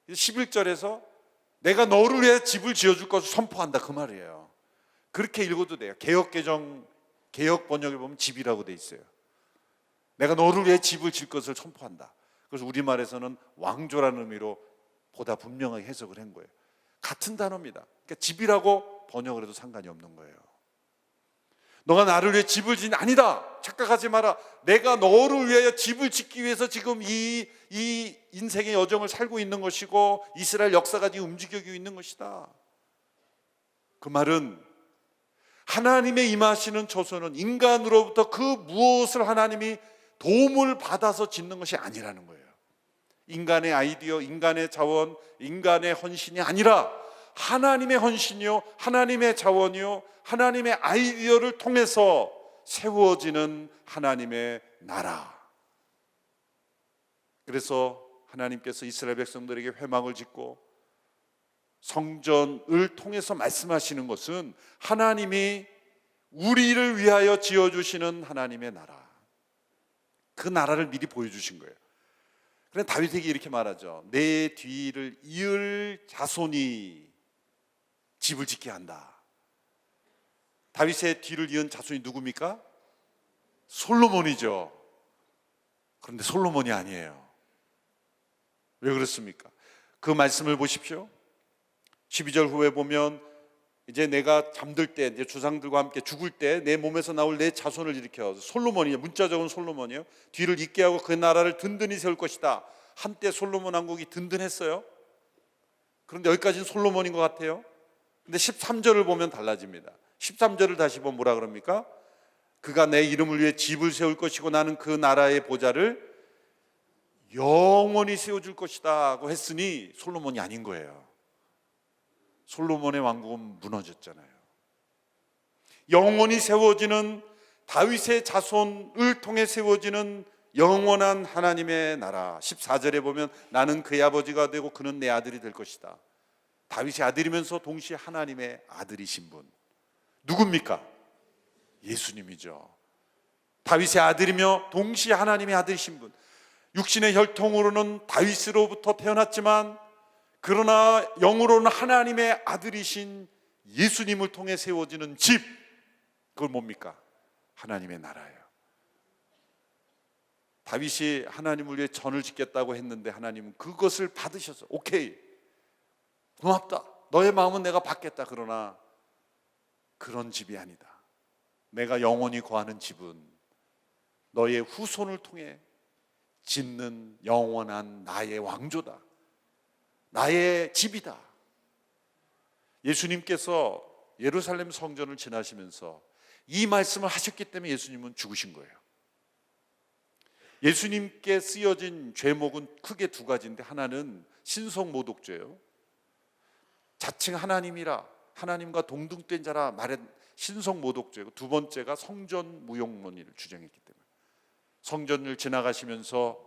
11절에서 내가 너를 위해 집을 지어줄 것을 선포한다, 그 말이에요. 그렇게 읽어도 돼요. 개역개정, 개역 번역에 보면 집이라고 돼 있어요. 내가 너를 위해 집을 질 것을 선포한다. 그래서 우리말에서는 왕조라는 의미로 보다 분명하게 해석을 한 거예요. 같은 단어입니다. 그러니까 집이라고 번역을 해도 상관이 없는 거예요. 너가 나를 위해 집을 짓는, 아니다, 착각하지 마라. 내가 너를 위하여 집을 짓기 위해서 지금 이 인생의 여정을 살고 있는 것이고 이스라엘 역사가 지금 움직이고 있는 것이다. 그 말은 하나님의 임하시는 처소는 인간으로부터 그 무엇을 하나님이 도움을 받아서 짓는 것이 아니라는 거예요. 인간의 아이디어, 인간의 자원, 인간의 헌신이 아니라 하나님의 헌신이요, 하나님의 자원이요, 하나님의 아이디어를 통해서 세워지는 하나님의 나라. 그래서 하나님께서 이스라엘 백성들에게 회막을 짓고 성전을 통해서 말씀하시는 것은 하나님이 우리를 위하여 지어주시는 하나님의 나라, 그 나라를 미리 보여주신 거예요. 그래서 다윗에게 이렇게 말하죠. 내 뒤를 이을 자손이 집을 짓게 한다. 다윗의 뒤를 이은 자손이 누굽니까? 솔로몬이죠. 그런데 솔로몬이 아니에요. 왜 그렇습니까? 그 말씀을 보십시오. 12절 후에 보면 이제 내가 잠들 때, 이제 조상들과 함께 죽을 때 내 몸에서 나올 내 자손을 일으켜, 솔로몬이에요. 문자적으로 솔로몬이에요. 뒤를 잇게 하고 그 나라를 든든히 세울 것이다. 한때 솔로몬 왕국이 든든했어요. 그런데 여기까지는 솔로몬인 것 같아요. 근데 13절을 보면 달라집니다. 13절을 다시 보면 뭐라 그럽니까? 그가 내 이름을 위해 집을 세울 것이고 나는 그 나라의 보좌를 영원히 세워줄 것이다 하고 했으니 솔로몬이 아닌 거예요. 솔로몬의 왕국은 무너졌잖아요. 영원히 세워지는 다윗의 자손을 통해 세워지는 영원한 하나님의 나라. 14절에 보면 나는 그의 아버지가 되고 그는 내 아들이 될 것이다. 다윗의 아들이면서 동시에 하나님의 아들이신 분 누굽니까? 예수님이죠. 다윗의 아들이며 동시에 하나님의 아들이신 분. 육신의 혈통으로는 다윗으로부터 태어났지만 그러나 영으로는 하나님의 아들이신 예수님을 통해 세워지는 집, 그걸 뭡니까? 하나님의 나라예요. 다윗이 하나님을 위해 전을 짓겠다고 했는데 하나님은 그것을 받으셔서 오케이, 고맙다, 너의 마음은 내가 받겠다. 그러나 그런 집이 아니다. 내가 영원히 거하는 집은 너의 후손을 통해 짓는 영원한 나의 왕조다, 나의 집이다. 예수님께서 예루살렘 성전을 지나시면서 이 말씀을 하셨기 때문에 예수님은 죽으신 거예요. 예수님께 쓰여진 죄목은 크게 두 가지인데 하나는 신성모독죄예요. 자칭 하나님이라, 하나님과 동등된 자라 말한 신성모독죄고, 두 번째가 성전무용론을 주장했기 때문에 성전을 지나가시면서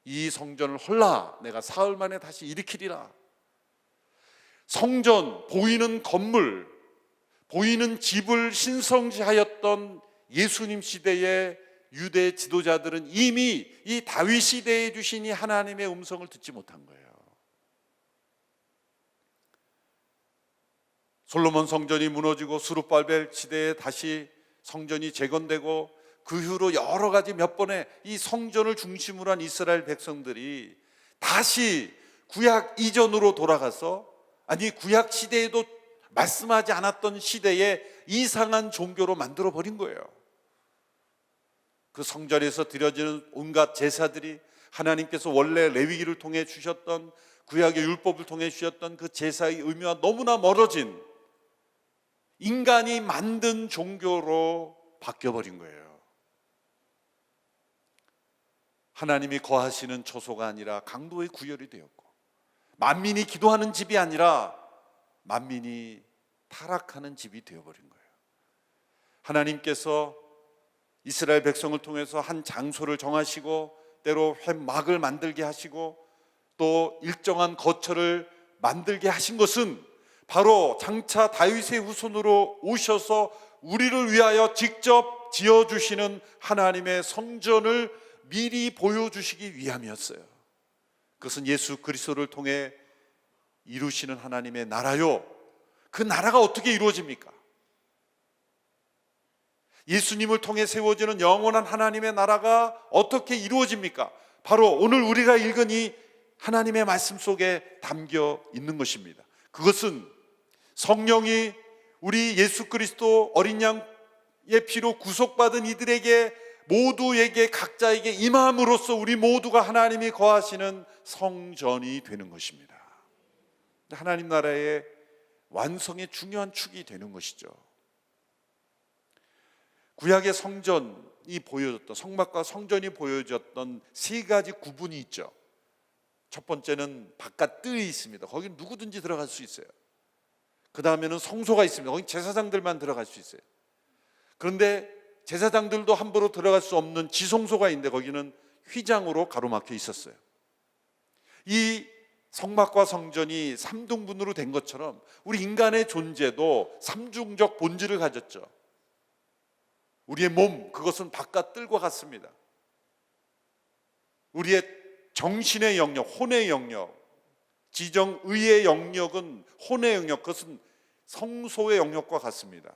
이 성전을 헐라 내가 사흘 만에 다시 일으키리라. 성전, 보이는 건물, 보이는 집을 신성시하였던 예수님 시대의 유대 지도자들은 이미 이 다윗 시대에 주신 이 하나님의 음성을 듣지 못한 거예요. 솔로몬 성전이 무너지고 스룹발벨 시대에 다시 성전이 재건되고 그 후로 여러 가지 몇 번의 이 성전을 중심으로 한 이스라엘 백성들이 다시 구약 이전으로 돌아가서, 아니 구약 시대에도 말씀하지 않았던 시대에 이상한 종교로 만들어 버린 거예요. 그 성전에서 드려지는 온갖 제사들이 하나님께서 원래 레위기를 통해 주셨던, 구약의 율법을 통해 주셨던 그 제사의 의미와 너무나 멀어진 인간이 만든 종교로 바뀌어버린 거예요. 하나님이 거하시는 처소가 아니라 강도의 구열이 되었고, 만민이 기도하는 집이 아니라 만민이 타락하는 집이 되어버린 거예요. 하나님께서 이스라엘 백성을 통해서 한 장소를 정하시고 때로 회막을 만들게 하시고 또 일정한 거처를 만들게 하신 것은 바로 장차 다윗의 후손으로 오셔서 우리를 위하여 직접 지어주시는 하나님의 성전을 미리 보여주시기 위함이었어요. 그것은 예수 그리스도를 통해 이루시는 하나님의 나라요. 그 나라가 어떻게 이루어집니까? 예수님을 통해 세워지는 영원한 하나님의 나라가 어떻게 이루어집니까? 바로 오늘 우리가 읽은 이 하나님의 말씀 속에 담겨 있는 것입니다. 그것은 성령이 우리 예수 그리스도 어린 양의 피로 구속받은 이들에게 모두에게 각자에게 임함으로써 우리 모두가 하나님이 거하시는 성전이 되는 것입니다. 하나님 나라의 완성의 중요한 축이 되는 것이죠. 구약의 성전이 보여줬던, 성막과 성전이 보여줬던 세 가지 구분이 있죠. 첫 번째는 바깥 뜰이 있습니다. 거기는 누구든지 들어갈 수 있어요. 그 다음에는 성소가 있습니다. 거기 제사장들만 들어갈 수 있어요. 그런데 제사장들도 함부로 들어갈 수 없는 지성소가 있는데 거기는 휘장으로 가로막혀 있었어요. 이 성막과 성전이 삼등분으로 된 것처럼 우리 인간의 존재도 삼중적 본질을 가졌죠. 우리의 몸, 그것은 바깥 뜰과 같습니다. 우리의 정신의 영역, 혼의 영역, 지정의의 영역은 혼의 영역, 그것은 성소의 영역과 같습니다.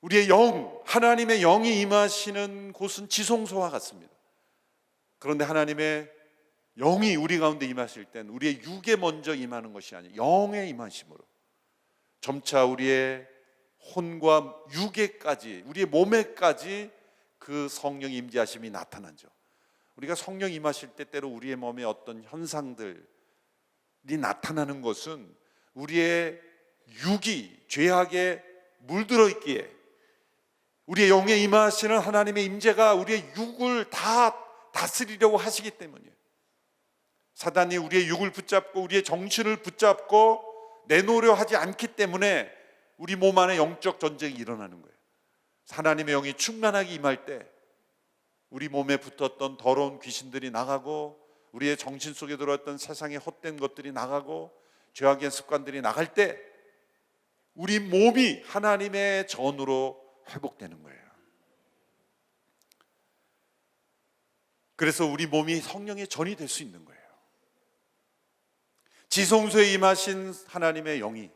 우리의 영, 하나님의 영이 임하시는 곳은 지성소와 같습니다. 그런데 하나님의 영이 우리 가운데 임하실 땐 우리의 육에 먼저 임하는 것이 아니라 영에 임하심으로 점차 우리의 혼과 육에까지, 우리의 몸에까지 그 성령 임재하심이 나타나죠. 우리가 성령 임하실 때 때로 우리의 몸에 어떤 현상들이 나타나는 것은 우리의 육이 죄악에 물들어 있기에, 우리의 영에 임하시는 하나님의 임재가 우리의 육을 다 다스리려고 하시기 때문이에요. 사단이 우리의 육을 붙잡고 우리의 정신을 붙잡고 내놓으려 하지 않기 때문에 우리 몸 안에 영적 전쟁이 일어나는 거예요. 하나님의 영이 충만하게 임할 때 우리 몸에 붙었던 더러운 귀신들이 나가고, 우리의 정신 속에 들어왔던 세상의 헛된 것들이 나가고, 죄악의 습관들이 나갈 때 우리 몸이 하나님의 전으로 회복되는 거예요. 그래서 우리 몸이 성령의 전이 될 수 있는 거예요. 지성소에 임하신 하나님의 영이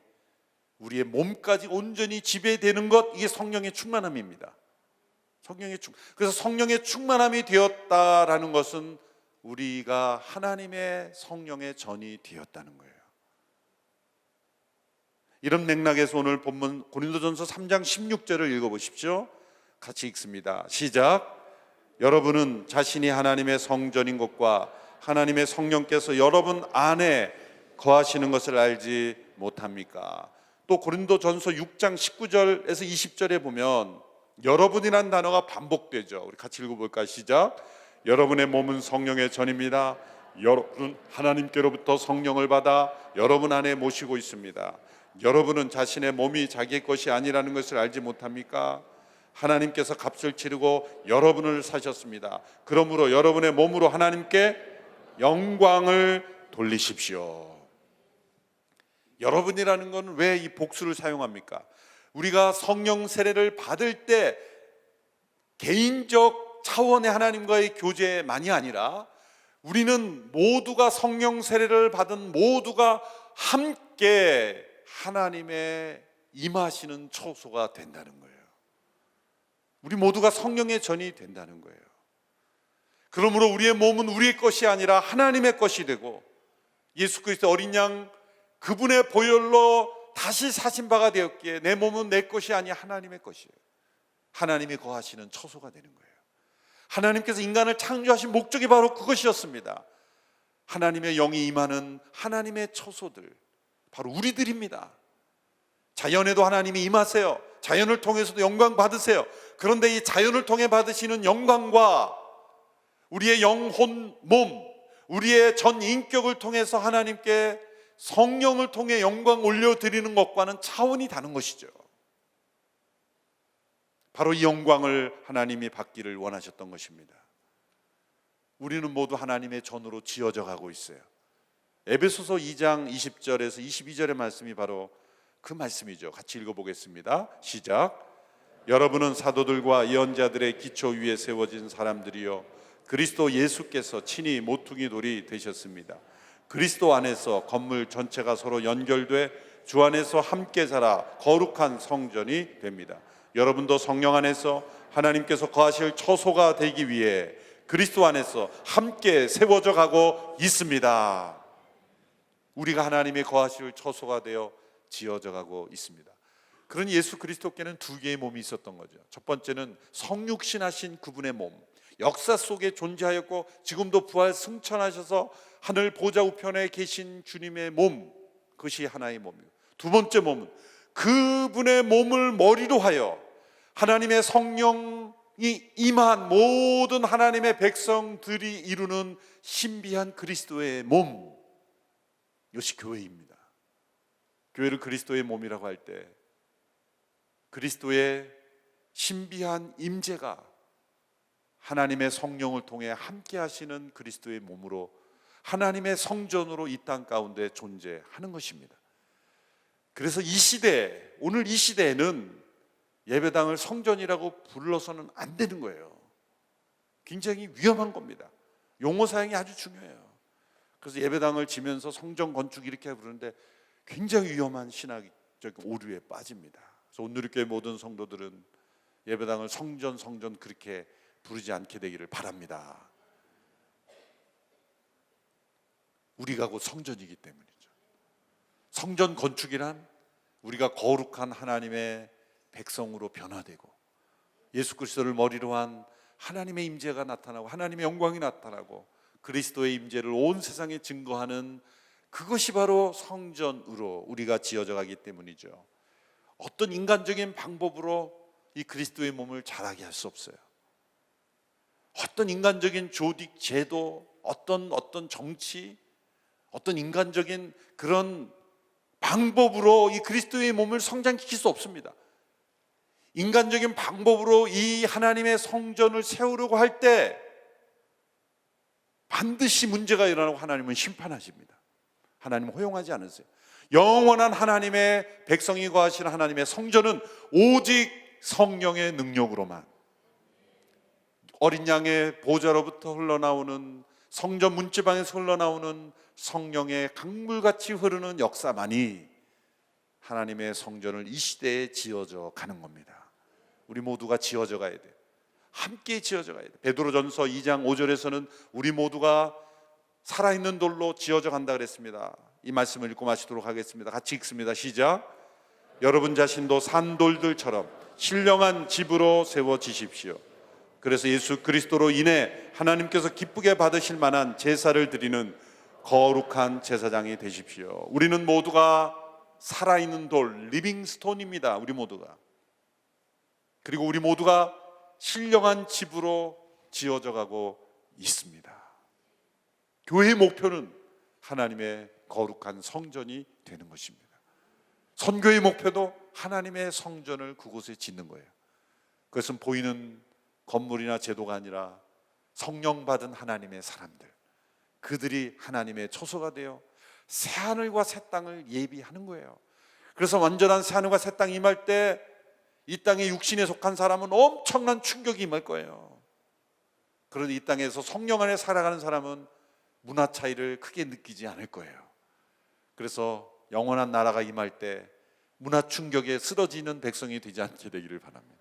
우리의 몸까지 온전히 지배되는 것, 이게 성령의 충만함입니다. 그래서 성령의 충만함이 되었다라는 것은 우리가 하나님의 성령의 전이 되었다는 거예요. 이런 맥락에서 오늘 본문 고린도전서 3장 16절을 읽어보십시오. 같이 읽습니다. 시작. 여러분은 자신이 하나님의 성전인 것과 하나님의 성령께서 여러분 안에 거하시는 것을 알지 못합니까? 또 고린도전서 6장 19절에서 20절에 보면 여러분이란 단어가 반복되죠. 우리 같이 읽어볼까요? 시작. 여러분의 몸은 성령의 전입니다. 여러분은 하나님께로부터 성령을 받아 여러분 안에 모시고 있습니다. 여러분은 자신의 몸이 자기의 것이 아니라는 것을 알지 못합니까? 하나님께서 값을 치르고 여러분을 사셨습니다. 그러므로 여러분의 몸으로 하나님께 영광을 돌리십시오. 여러분이라는 건 왜 이 복수를 사용합니까? 우리가 성령 세례를 받을 때 개인적 차원의 하나님과의 교제만이 아니라 우리는 모두가 성령 세례를 받은 모두가 함께 하나님의 임하시는 처소가 된다는 거예요. 우리 모두가 성령의 전이 된다는 거예요. 그러므로 우리의 몸은 우리의 것이 아니라 하나님의 것이 되고, 예수 그리스도 어린 양 그분의 보혈로 다시 사신 바가 되었기에 내 몸은 내 것이 아니 하나님의 것이에요. 하나님이 거하시는 처소가 되는 거예요. 하나님께서 인간을 창조하신 목적이 바로 그것이었습니다. 하나님의 영이 임하는 하나님의 처소들, 바로 우리들입니다. 자연에도 하나님이 임하세요. 자연을 통해서도 영광 받으세요. 그런데 이 자연을 통해 받으시는 영광과 우리의 영혼, 몸, 우리의 전 인격을 통해서 하나님께 성령을 통해 영광 올려드리는 것과는 차원이 다른 것이죠. 바로 이 영광을 하나님이 받기를 원하셨던 것입니다. 우리는 모두 하나님의 전으로 지어져 가고 있어요. 에베소서 2장 20절에서 22절의 말씀이 바로 그 말씀이죠. 같이 읽어보겠습니다. 시작. 여러분은 사도들과 예언자들의 기초 위에 세워진 사람들이요 그리스도 예수께서 친히 모퉁이 돌이 되셨습니다. 그리스도 안에서 건물 전체가 서로 연결돼 주 안에서 함께 자라 거룩한 성전이 됩니다. 여러분도 성령 안에서 하나님께서 거하실 처소가 되기 위해 그리스도 안에서 함께 세워져 가고 있습니다. 우리가 하나님의 거하실 처소가 되어 지어져 가고 있습니다. 그러니 예수 그리스도께는 두 개의 몸이 있었던 거죠. 첫 번째는 성육신하신 그분의 몸, 역사 속에 존재하였고 지금도 부활 승천하셔서 하늘 보좌 우편에 계신 주님의 몸, 그것이 하나의 몸이고, 두 번째 몸은 그분의 몸을 머리로 하여 하나님의 성령이 임한 모든 하나님의 백성들이 이루는 신비한 그리스도의 몸, 이것이 교회입니다. 교회를 그리스도의 몸이라고 할 때 그리스도의 신비한 임재가 하나님의 성령을 통해 함께 하시는 그리스도의 몸으로 하나님의 성전으로 이 땅 가운데 존재하는 것입니다. 그래서 이 시대, 오늘 이 시대에는 예배당을 성전이라고 불러서는 안 되는 거예요. 굉장히 위험한 겁니다. 용어 사용이 아주 중요해요. 그래서 예배당을 지면서 성전 건축 이렇게 부르는데 굉장히 위험한 신학적 오류에 빠집니다. 그래서 온누리교회 모든 성도들은 예배당을 성전 그렇게 부르지 않게 되기를 바랍니다. 우리가 곧 성전이기 때문이죠. 성전 건축이란 우리가 거룩한 하나님의 백성으로 변화되고 예수 그리스도를 머리로 한 하나님의 임재가 나타나고 하나님의 영광이 나타나고 그리스도의 임재를 온 세상에 증거하는 그것이 바로 성전으로 우리가 지어져 가기 때문이죠. 어떤 인간적인 방법으로 이 그리스도의 몸을 자라게 할 수 없어요. 어떤 인간적인 조직, 제도, 어떤 정치, 어떤 인간적인 그런 방법으로 이 그리스도의 몸을 성장시킬 수 없습니다. 인간적인 방법으로 이 하나님의 성전을 세우려고 할 때 반드시 문제가 일어나고 하나님은 심판하십니다. 하나님은 허용하지 않으세요. 영원한 하나님의 백성이 거하시는 하나님의 성전은 오직 성령의 능력으로만, 어린 양의 보좌로부터 흘러나오는 성전 문지방에서 흘러나오는 성령의 강물같이 흐르는 역사만이 하나님의 성전을 이 시대에 지어져 가는 겁니다. 우리 모두가 지어져 가야 돼요. 함께 지어져 가야 돼요. 베드로전서 2장 5절에서는 우리 모두가 살아있는 돌로 지어져 간다 그랬습니다. 이 말씀을 읽고 마치도록 하겠습니다. 같이 읽습니다. 시작. 여러분 자신도 산돌들처럼 신령한 집으로 세워지십시오. 그래서 예수 그리스도로 인해 하나님께서 기쁘게 받으실 만한 제사를 드리는 거룩한 제사장이 되십시오. 우리는 모두가 살아있는 돌, 리빙스톤입니다. 우리 모두가. 그리고 우리 모두가 신령한 집으로 지어져 가고 있습니다. 교회의 목표는 하나님의 거룩한 성전이 되는 것입니다. 선교의 목표도 하나님의 성전을 그곳에 짓는 거예요. 그것은 보이는 건물이나 제도가 아니라 성령 받은 하나님의 사람들, 그들이 하나님의 처소가 되어 새하늘과 새 땅을 예비하는 거예요. 그래서 완전한 새하늘과 새 땅이 임할 때 이 땅에 육신에 속한 사람은 엄청난 충격이 임할 거예요. 그런데 이 땅에서 성령 안에 살아가는 사람은 문화 차이를 크게 느끼지 않을 거예요. 그래서 영원한 나라가 임할 때 문화 충격에 쓰러지는 백성이 되지 않게 되기를 바랍니다.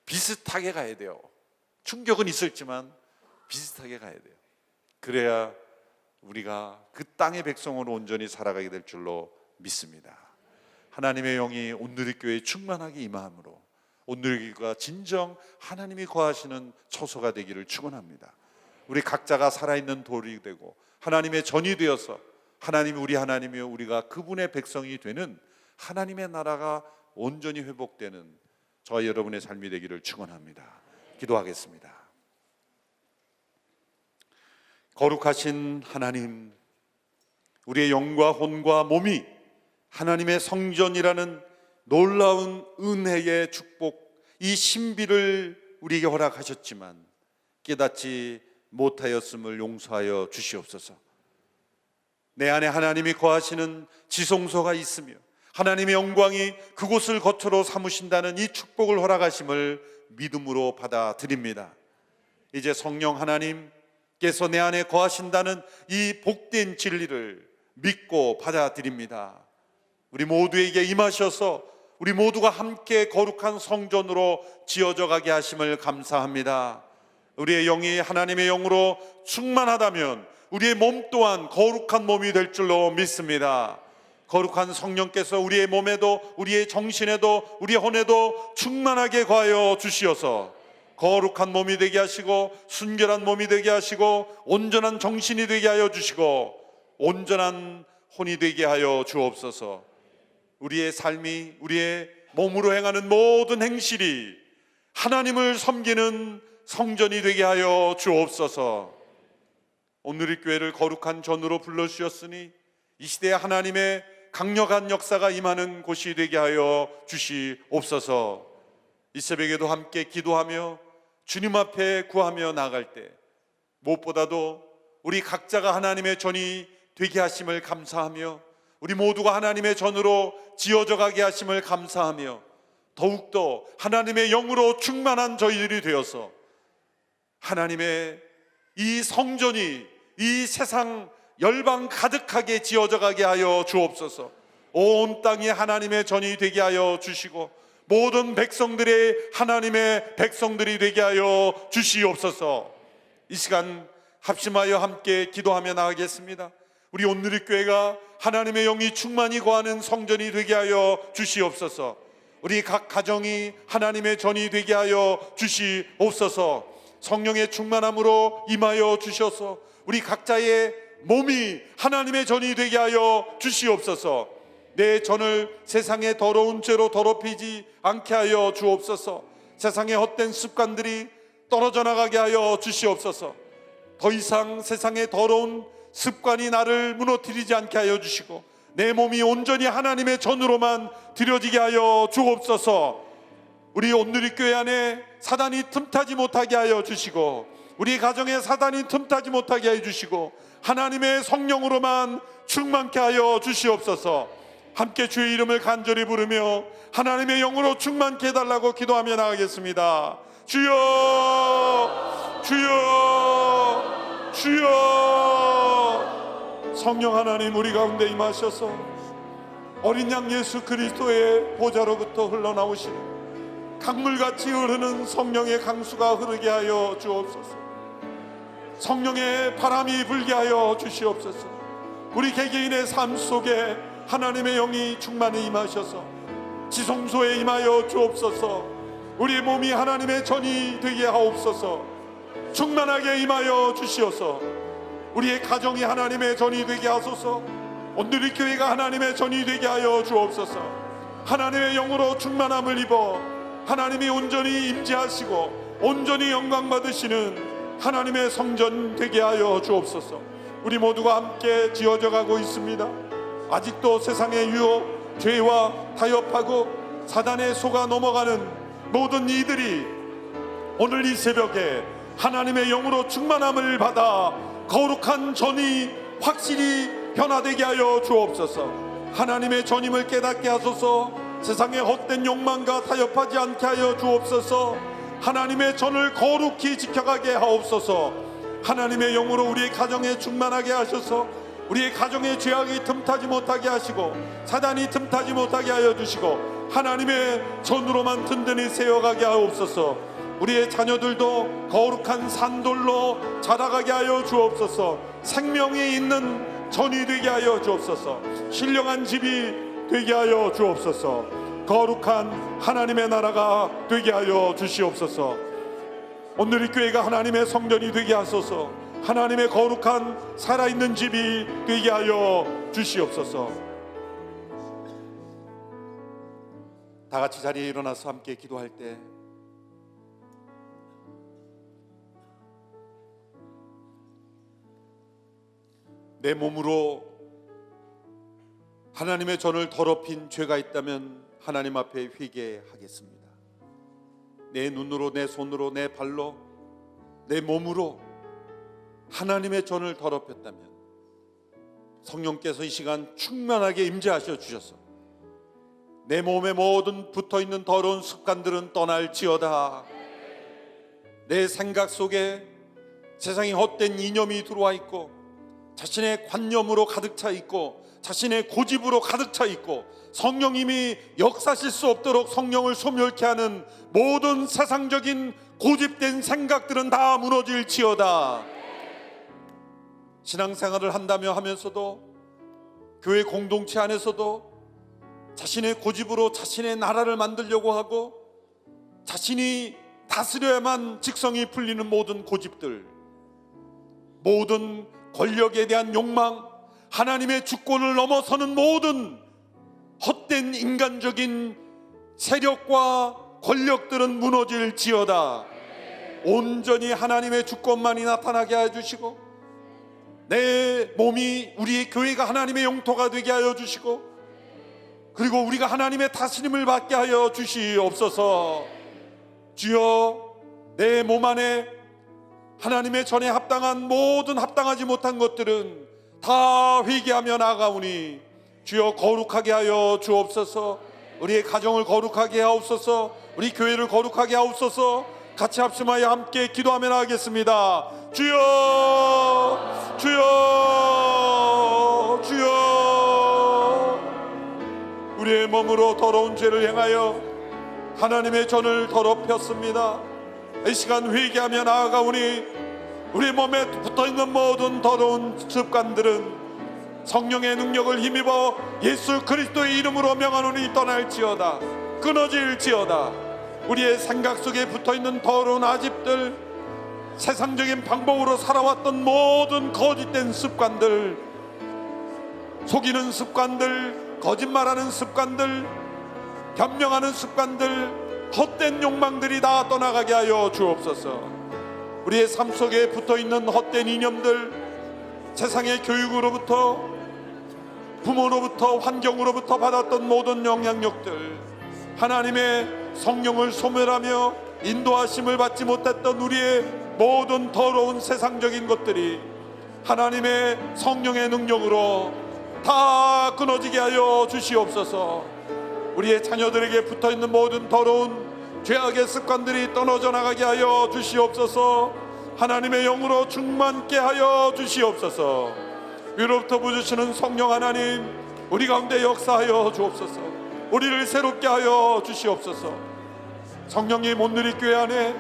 비슷하게 가야 돼요. 충격은 있을지만 비슷하게 가야 돼요. 그래야 우리가 그 땅의 백성으로 온전히 살아가게 될 줄로 믿습니다. 하나님의 영이 온누리교회에 충만하게 임함으로 온누리교회가 진정 하나님이 거하시는 처소가 되기를 축원합니다. 우리 각자가 살아있는 돌이 되고 하나님의 전이 되어서 하나님이 우리 하나님이요 우리가 그분의 백성이 되는 하나님의 나라가 온전히 회복되는 저와 여러분의 삶이 되기를 축원합니다. 기도하겠습니다. 거룩하신 하나님, 우리의 영과 혼과 몸이 하나님의 성전이라는 놀라운 은혜의 축복, 이 신비를 우리에게 허락하셨지만 깨닫지 못하였음을 용서하여 주시옵소서. 내 안에 하나님이 거하시는 지성소가 있으며 하나님의 영광이 그곳을 거처로 삼으신다는 이 축복을 허락하심을 믿음으로 받아들입니다. 이제 성령 하나님께서 내 안에 거하신다는 이 복된 진리를 믿고 받아들입니다. 우리 모두에게 임하셔서 우리 모두가 함께 거룩한 성전으로 지어져 가게 하심을 감사합니다. 우리의 영이 하나님의 영으로 충만하다면 우리의 몸 또한 거룩한 몸이 될 줄로 믿습니다. 거룩한 성령께서 우리의 몸에도 우리의 정신에도 우리의 혼에도 충만하게 거하여 주시어서 거룩한 몸이 되게 하시고 순결한 몸이 되게 하시고 온전한 정신이 되게 하여 주시고 온전한 혼이 되게 하여 주옵소서. 우리의 삶이 우리의 몸으로 행하는 모든 행실이 하나님을 섬기는 성전이 되게 하여 주옵소서. 오늘의 교회를 거룩한 전으로 불러주셨으니 이 시대에 하나님의 강력한 역사가 임하는 곳이 되게 하여 주시옵소서. 이 새벽에도 함께 기도하며 주님 앞에 구하며 나아갈 때 무엇보다도 우리 각자가 하나님의 전이 되게 하심을 감사하며 우리 모두가 하나님의 전으로 지어져 가게 하심을 감사하며 더욱더 하나님의 영으로 충만한 저희들이 되어서 하나님의 이 성전이 이 세상 열방 가득하게 지어져 가게 하여 주옵소서. 온 땅이 하나님의 전이 되게 하여 주시고 모든 백성들의 하나님의 백성들이 되게 하여 주시옵소서. 이 시간 합심하여 함께 기도하며 나가겠습니다. 우리 온누리교회가 하나님의 영이 충만히 거하는 성전이 되게 하여 주시옵소서. 우리 각 가정이 하나님의 전이 되게 하여 주시옵소서. 성령의 충만함으로 임하여 주셔서 우리 각자의 몸이 하나님의 전이 되게 하여 주시옵소서. 내 전을 세상의 더러운 죄로 더럽히지 않게 하여 주옵소서. 세상의 헛된 습관들이 떨어져 나가게 하여 주시옵소서. 더 이상 세상의 더러운 습관이 나를 무너뜨리지 않게 하여 주시고 내 몸이 온전히 하나님의 전으로만 드려지게 하여 주옵소서. 우리 온누리교회 안에 사단이 틈타지 못하게 하여 주시고 우리 가정에 사단이 틈타지 못하게 하여 주시고 하나님의 성령으로만 충만케 하여 주시옵소서. 함께 주의 이름을 간절히 부르며 하나님의 영으로 충만케 해달라고 기도하며 나가겠습니다. 주여, 주여, 주여. 성령 하나님 우리 가운데 임하셔서 어린 양 예수 그리스도의 보좌로부터 흘러나오시는 강물같이 흐르는 성령의 강수가 흐르게 하여 주옵소서. 성령의 바람이 불게 하여 주시옵소서. 우리 개개인의 삶 속에 하나님의 영이 충만히 임하셔서 지성소에 임하여 주옵소서. 우리 몸이 하나님의 전이 되게 하옵소서. 충만하게 임하여 주시옵소서. 우리의 가정이 하나님의 전이 되게 하소서. 온누리교회가 하나님의 전이 되게 하여 주옵소서. 하나님의 영으로 충만함을 입어 하나님이 온전히 임재하시고 온전히 영광 받으시는 하나님의 성전 되게 하여 주옵소서. 우리 모두가 함께 지어져 가고 있습니다. 아직도 세상의 유혹, 죄와 타협하고 사단의 속아 넘어가는 모든 이들이 오늘 이 새벽에 하나님의 영으로 충만함을 받아 거룩한 전이 확실히 변화되게 하여 주옵소서. 하나님의 전임을 깨닫게 하소서. 세상의 헛된 욕망과 타협하지 않게 하여 주옵소서. 하나님의 전을 거룩히 지켜가게 하옵소서. 하나님의 영으로 우리의 가정에 충만하게 하셔서 우리의 가정의 죄악이 틈타지 못하게 하시고 사단이 틈타지 못하게 하여 주시고 하나님의 전으로만 든든히 세워가게 하옵소서. 우리의 자녀들도 거룩한 산돌로 자라가게 하여 주옵소서. 생명이 있는 전이 되게 하여 주옵소서. 신령한 집이 되게 하여 주옵소서. 거룩한 하나님의 나라가 되게 하여 주시옵소서. 오늘 이 교회가 하나님의 성전이 되게 하소서. 하나님의 거룩한 살아있는 집이 되게 하여 주시옵소서. 다 같이 자리에 일어나서 함께 기도할 때 내 몸으로 하나님의 전을 더럽힌 죄가 있다면 하나님 앞에 회개하겠습니다. 내 눈으로, 내 손으로, 내 발로, 내 몸으로 하나님의 전을 더럽혔다면 성령께서 이 시간 충만하게 임재하셔 주셔서 내 몸에 모든 붙어있는 더러운 습관들은 떠날지어다. 내 생각 속에 세상의 헛된 이념이 들어와 있고 자신의 관념으로 가득 차 있고 자신의 고집으로 가득 차 있고 성령님이 역사실 수 없도록 성령을 소멸케 하는 모든 세상적인 고집된 생각들은 다 무너질지어다. 신앙생활을 한다며 하면서도 교회 공동체 안에서도 자신의 고집으로 자신의 나라를 만들려고 하고 자신이 다스려야만 직성이 풀리는 모든 고집들, 모든 권력에 대한 욕망, 하나님의 주권을 넘어서는 모든 헛된 인간적인 세력과 권력들은 무너질지어다. 온전히 하나님의 주권만이 나타나게 해주시고 내 몸이 우리의 교회가 하나님의 영토가 되게 하여 주시고 그리고 우리가 하나님의 다스림을 받게 하여 주시옵소서. 주여, 내 몸 안에 하나님의 전에 합당한 모든 합당하지 못한 것들은 다 회개하며 나아가오니 주여 거룩하게 하여 주옵소서. 우리의 가정을 거룩하게 하옵소서. 우리 교회를 거룩하게 하옵소서. 같이 합심하여 함께 기도하며 나가겠습니다. 주여, 주여, 주여. 우리의 몸으로 더러운 죄를 행하여 하나님의 전을 더럽혔습니다. 이 시간 회개하며 나아가오니 우리 몸에 붙어있는 모든 더러운 습관들은 성령의 능력을 힘입어 예수 그리스도의 이름으로 명하노니 떠날지어다. 끊어질지어다. 우리의 생각 속에 붙어있는 더러운 아집들, 세상적인 방법으로 살아왔던 모든 거짓된 습관들, 속이는 습관들, 거짓말하는 습관들, 변명하는 습관들, 헛된 욕망들이 다 떠나가게 하여 주옵소서. 우리의 삶 속에 붙어있는 헛된 이념들, 세상의 교육으로부터, 부모로부터, 환경으로부터 받았던 모든 영향력들, 하나님의 성령을 소멸하며 인도하심을 받지 못했던 우리의 모든 더러운 세상적인 것들이 하나님의 성령의 능력으로 다 끊어지게 하여 주시옵소서. 우리의 자녀들에게 붙어있는 모든 더러운 죄악의 습관들이 떨어져 나가게 하여 주시옵소서. 하나님의 영으로 충만케 하여 주시옵소서. 위로부터 부으시는 성령 하나님, 우리 가운데 역사하여 주옵소서. 우리를 새롭게 하여 주시옵소서. 성령님, 오늘의 교회 안에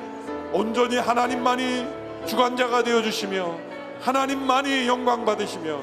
온전히 하나님만이 주관자가 되어 주시며 하나님만이 영광 받으시며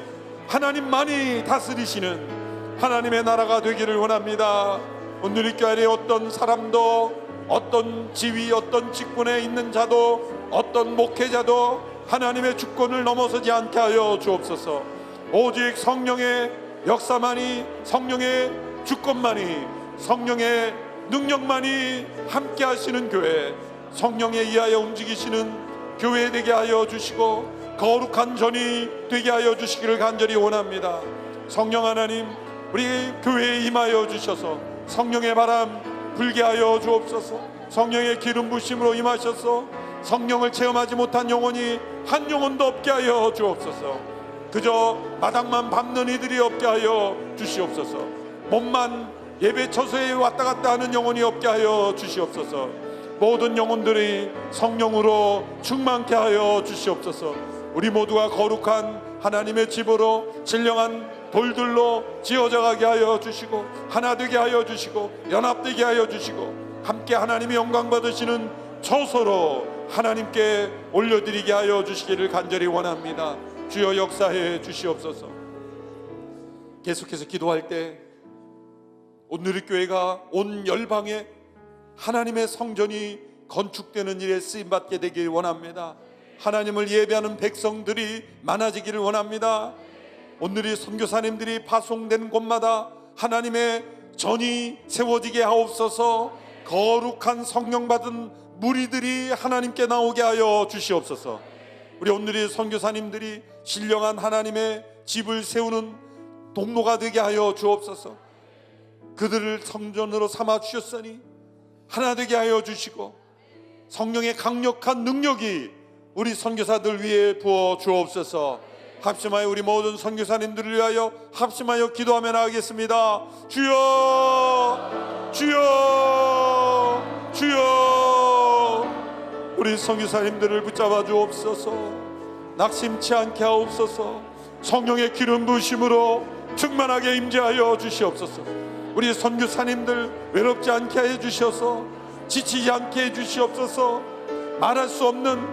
하나님만이 다스리시는 하나님의 나라가 되기를 원합니다. 오늘의 교회 안에 어떤 사람도, 어떤 지위, 어떤 직분에 있는 자도, 어떤 목회자도 하나님의 주권을 넘어서지 않게 하여 주옵소서. 오직 성령의 역사만이, 성령의 주권만이, 성령의 능력만이 함께 하시는 교회, 성령에 의하여 움직이시는 교회 되게 하여 주시고 거룩한 전이 되게 하여 주시기를 간절히 원합니다. 성령 하나님, 우리 교회에 임하여 주셔서 성령의 바람 불게 하여 주옵소서. 성령의 기름 부심으로 임하셔서 성령을 체험하지 못한 영혼이 한 영혼도 없게 하여 주옵소서. 그저 마당만 밟는 이들이 없게 하여 주시옵소서. 몸만 예배 처소에 왔다 갔다 하는 영혼이 없게 하여 주시옵소서. 모든 영혼들이 성령으로 충만케 하여 주시옵소서. 우리 모두가 거룩한 하나님의 집으로 신령한 돌들로 지어져 가게 하여 주시고 하나 되게 하여 주시고 연합되게 하여 주시고 함께 하나님의 영광 받으시는 처소로 하나님께 올려드리게 하여 주시기를 간절히 원합니다. 주여 역사해 주시옵소서. 계속해서 기도할 때 오늘의 교회가 온 열방에 하나님의 성전이 건축되는 일에 쓰임받게 되길 원합니다. 하나님을 예배하는 백성들이 많아지기를 원합니다. 오늘의 선교사님들이 파송된 곳마다 하나님의 전이 세워지게 하옵소서. 거룩한 성령 받은 무리들이 하나님께 나오게 하여 주시옵소서. 우리 오늘의 선교사님들이 신령한 하나님의 집을 세우는 동로가 되게 하여 주옵소서. 그들을 성전으로 삼아 주셨으니 하나 되게 하여 주시고 성령의 강력한 능력이 우리 선교사들 위에 부어 주옵소서. 합심하여 우리 모든 선교사님들을 위하여 합심하여 기도하며 나가겠습니다. 주여, 주여, 주여. 우리 선교사님들을 붙잡아 주옵소서. 낙심치 않게 하옵소서. 성령의 기름 부으심으로 충만하게 임재하여 주시옵소서. 우리 선교사님들 외롭지 않게 해 주셔서 지치지 않게 해 주시옵소서. 말할 수 없는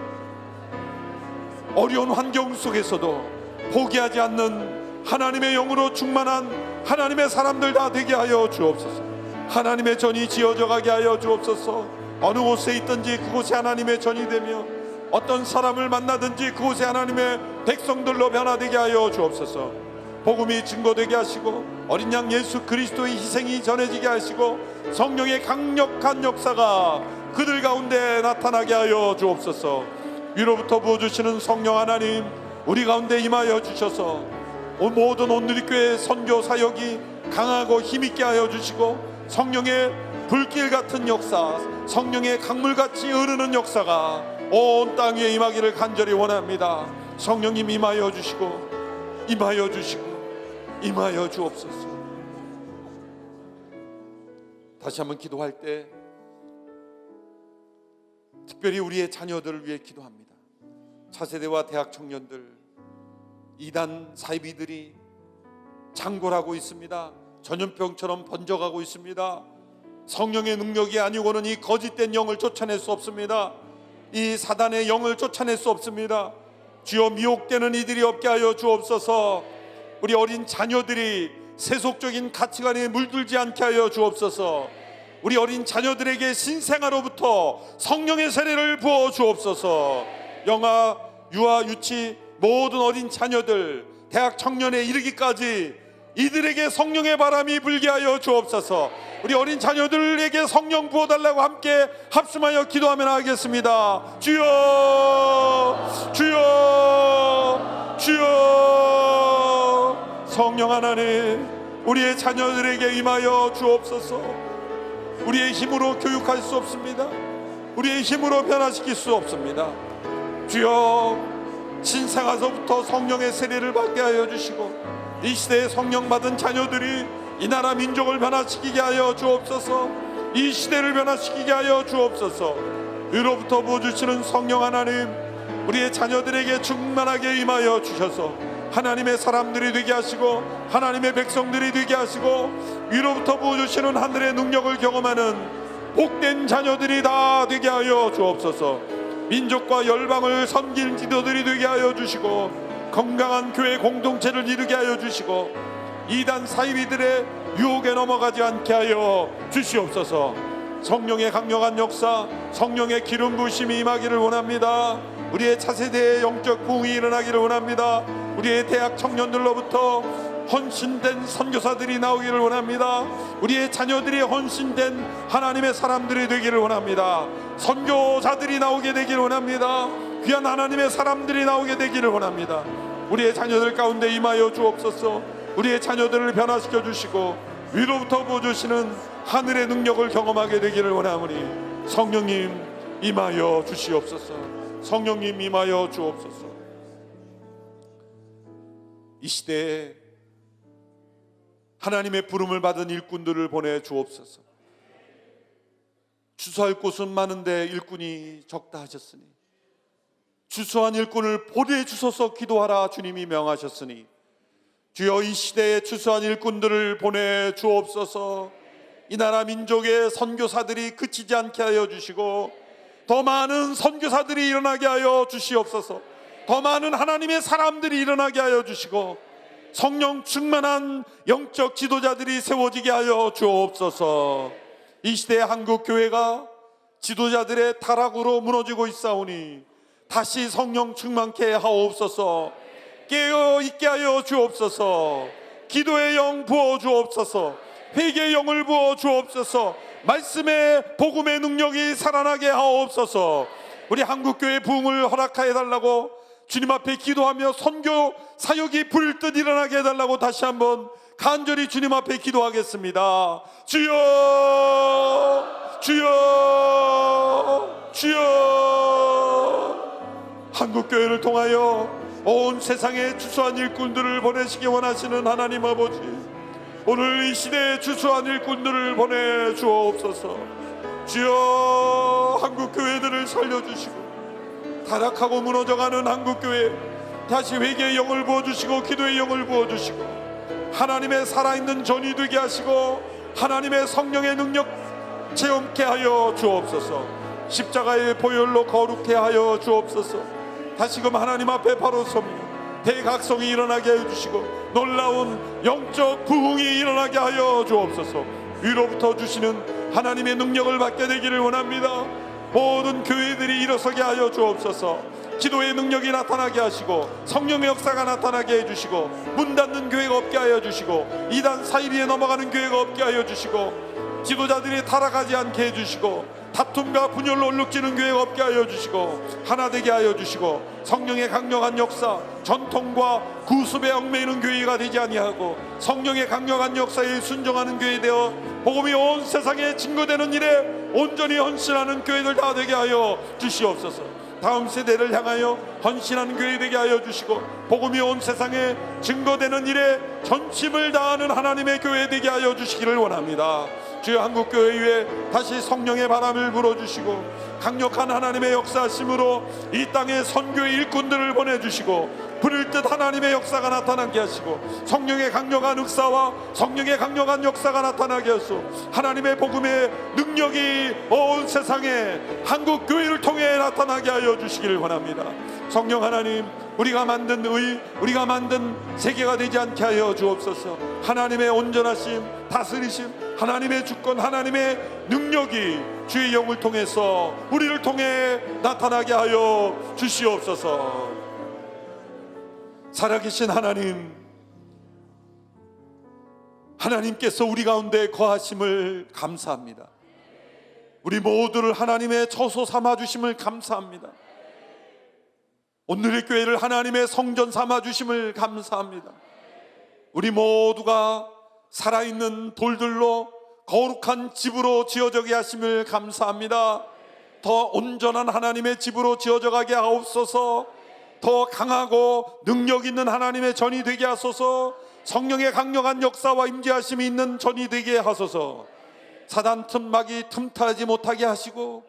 어려운 환경 속에서도 포기하지 않는 하나님의 영으로 충만한 하나님의 사람들 다 되게 하여 주옵소서. 하나님의 전이 지어져 가게 하여 주옵소서. 어느 곳에 있든지 그곳에 하나님의 전이 되며 어떤 사람을 만나든지 그곳에 하나님의 백성들로 변화되게 하여 주옵소서. 복음이 증거되게 하시고 어린 양 예수 그리스도의 희생이 전해지게 하시고 성령의 강력한 역사가 그들 가운데 나타나게 하여 주옵소서. 위로부터 부어주시는 성령 하나님, 우리 가운데 임하여 주셔서 모든 온누리 교회 선교 사역이 강하고 힘있게 하여 주시고 성령의 불길 같은 역사, 성령의 강물같이 흐르는 역사가 온 땅 위에 임하기를 간절히 원합니다. 성령님 임하여 주시고 임하여 주시고 임하여 주옵소서. 다시 한번 기도할 때 특별히 우리의 자녀들을 위해 기도합니다. 차세대와 대학 청년들, 이단 사이비들이 창궐하고 있습니다. 전염병처럼 번져가고 있습니다. 성령의 능력이 아니고는 이 거짓된 영을 쫓아낼 수 없습니다. 이 사단의 영을 쫓아낼 수 없습니다. 주여, 미혹되는 이들이 없게 하여 주옵소서. 우리 어린 자녀들이 세속적인 가치관에 물들지 않게 하여 주옵소서. 우리 어린 자녀들에게 신생아로부터 성령의 세례를 부어 주옵소서. 영아, 유아, 유치 모든 어린 자녀들 대학 청년에 이르기까지 이들에게 성령의 바람이 불게 하여 주옵소서. 우리 어린 자녀들에게 성령 부어달라고 함께 합심하여 기도하며 나가겠습니다. 주여, 주여, 주여. 성령 하나님, 우리의 자녀들에게 임하여 주옵소서. 우리의 힘으로 교육할 수 없습니다. 우리의 힘으로 변화시킬 수 없습니다. 주여, 신생아서부터 성령의 세례를 받게 하여 주시고 이 시대에 성령 받은 자녀들이 이 나라 민족을 변화시키게 하여 주옵소서. 이 시대를 변화시키게 하여 주옵소서. 위로부터 부어주시는 성령 하나님, 우리의 자녀들에게 충만하게 임하여 주셔서 하나님의 사람들이 되게 하시고 하나님의 백성들이 되게 하시고 위로부터 부어주시는 하늘의 능력을 경험하는 복된 자녀들이 다 되게 하여 주옵소서. 민족과 열방을 섬길 지도들이 되게 하여 주시고 건강한 교회 공동체를 이루게 하여 주시고 이단 사이비들의 유혹에 넘어가지 않게 하여 주시옵소서. 성령의 강력한 역사, 성령의 기름 부으심이 임하기를 원합니다. 우리의 차세대의 영적 부흥이 일어나기를 원합니다. 우리의 대학 청년들로부터 헌신된 선교사들이 나오기를 원합니다. 우리의 자녀들이 헌신된 하나님의 사람들이 되기를 원합니다. 선교사들이 나오게 되기를 원합니다. 귀한 하나님의 사람들이 나오게 되기를 원합니다. 우리의 자녀들 가운데 임하여 주옵소서. 우리의 자녀들을 변화시켜 주시고 위로부터 부어주시는 하늘의 능력을 경험하게 되기를 원하오니 성령님 임하여 주시옵소서. 성령님 임하여 주옵소서. 이 시대에 하나님의 부름을 받은 일꾼들을 보내 주옵소서. 주소할 곳은 많은데 일꾼이 적다 하셨으니 주소한 일꾼을 보내주소서 기도하라 주님이 명하셨으니 주여 이 시대에 주소한 일꾼들을 보내주옵소서. 이 나라 민족의 선교사들이 그치지 않게 하여 주시고 더 많은 선교사들이 일어나게 하여 주시옵소서. 더 많은 하나님의 사람들이 일어나게 하여 주시고 성령 충만한 영적 지도자들이 세워지게 하여 주옵소서. 이 시대의 한국 교회가 지도자들의 타락으로 무너지고 있사오니 다시 성령 충만케 하옵소서. 깨어 있게 하여 주옵소서. 기도의 영 부어 주옵소서. 회개의 영을 부어 주옵소서. 말씀의 복음의 능력이 살아나게 하옵소서. 우리 한국교회 부흥을 허락하여 달라고 주님 앞에 기도하며 선교 사역이 불뜻 일어나게 해달라고 다시 한번 간절히 주님 앞에 기도하겠습니다. 주여, 주여, 주여. 한국교회를 통하여 온 세상에 주소한 일꾼들을 보내시기 원하시는 하나님 아버지, 오늘 이 시대에 주소한 일꾼들을 보내주옵소서. 주여, 한국교회들을 살려주시고 타락하고 무너져가는 한국교회 다시 회개의 영을 부어주시고 기도의 영을 부어주시고 하나님의 살아있는 전이 되게 하시고 하나님의 성령의 능력 체험케 하여 주옵소서. 십자가의 보혈로 거룩케 하여 주옵소서. 다시금 하나님 앞에 바로 서며 대각성이 일어나게 해주시고 놀라운 영적 부흥이 일어나게 하여 주옵소서. 위로부터 주시는 하나님의 능력을 받게 되기를 원합니다. 모든 교회들이 일어서게 하여 주옵소서. 기도의 능력이 나타나게 하시고 성령의 역사가 나타나게 해주시고 문 닫는 교회가 없게 하여 주시고 이단 사이비에 넘어가는 교회가 없게 하여 주시고 지도자들이 타락하지 않게 해주시고 다툼과 분열로 얼룩지는 교회가 없게 하여 주시고 하나 되게 하여 주시고 성령의 강력한 역사 전통과 구습에 얽매이는 교회가 되지 아니하고 성령의 강력한 역사에 순종하는 교회 되어 복음이 온 세상에 증거되는 일에 온전히 헌신하는 교회들 다 되게 하여 주시옵소서. 다음 세대를 향하여 헌신하는 교회 되게 하여 주시고 복음이 온 세상에 증거되는 일에 전심을 다하는 하나님의 교회 되게 하여 주시기를 원합니다. 주여, 한국교회 위에 다시 성령의 바람을 불어주시고 강력한 하나님의 역사심으로 이 땅에 선교의 일꾼들을 보내주시고 부를 듯 하나님의 역사가 나타나게 하시고, 성령의 강력한 역사와 성령의 강력한 역사가 나타나게 하소서. 하나님의 복음의 능력이 온 세상에 한국 교회를 통해 나타나게 하여 주시기를 원합니다. 성령 하나님, 우리가 만든 우리가 만든 세계가 되지 않게 하여 주옵소서. 하나님의 온전하심, 다스리심, 하나님의 주권, 하나님의 능력이 주의 영을 통해서 우리를 통해 나타나게 하여 주시옵소서. 살아계신 하나님, 하나님께서 우리 가운데 거하심을 감사합니다. 우리 모두를 하나님의 처소 삼아주심을 감사합니다. 오늘의 교회를 하나님의 성전 삼아주심을 감사합니다. 우리 모두가 살아있는 돌들로 거룩한 집으로 지어져게 하심을 감사합니다. 더 온전한 하나님의 집으로 지어져 가게 하옵소서. 더 강하고 능력 있는 하나님의 전이 되게 하소서. 성령의 강력한 역사와 임재하심이 있는 전이 되게 하소서. 사단 틈막이 틈타지 못하게 하시고,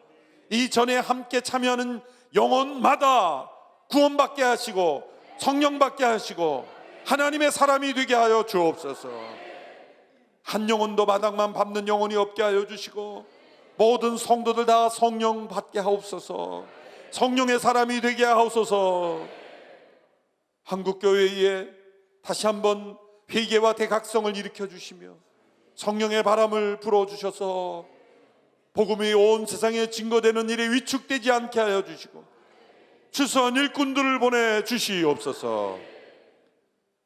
이 전에 함께 참여하는 영혼마다 구원받게 하시고 성령 받게 하시고 하나님의 사람이 되게 하여 주옵소서. 한 영혼도 마당만 밟는 영혼이 없게 하여 주시고, 모든 성도들 다 성령 받게 하옵소서. 성령의 사람이 되게 하옵소서. 한국교회에 다시 한번 회개와 대각성을 일으켜 주시며 성령의 바람을 불어주셔서 복음이 온 세상에 증거되는 일에 위축되지 않게 하여 주시고, 추수한 일꾼들을 보내 주시옵소서.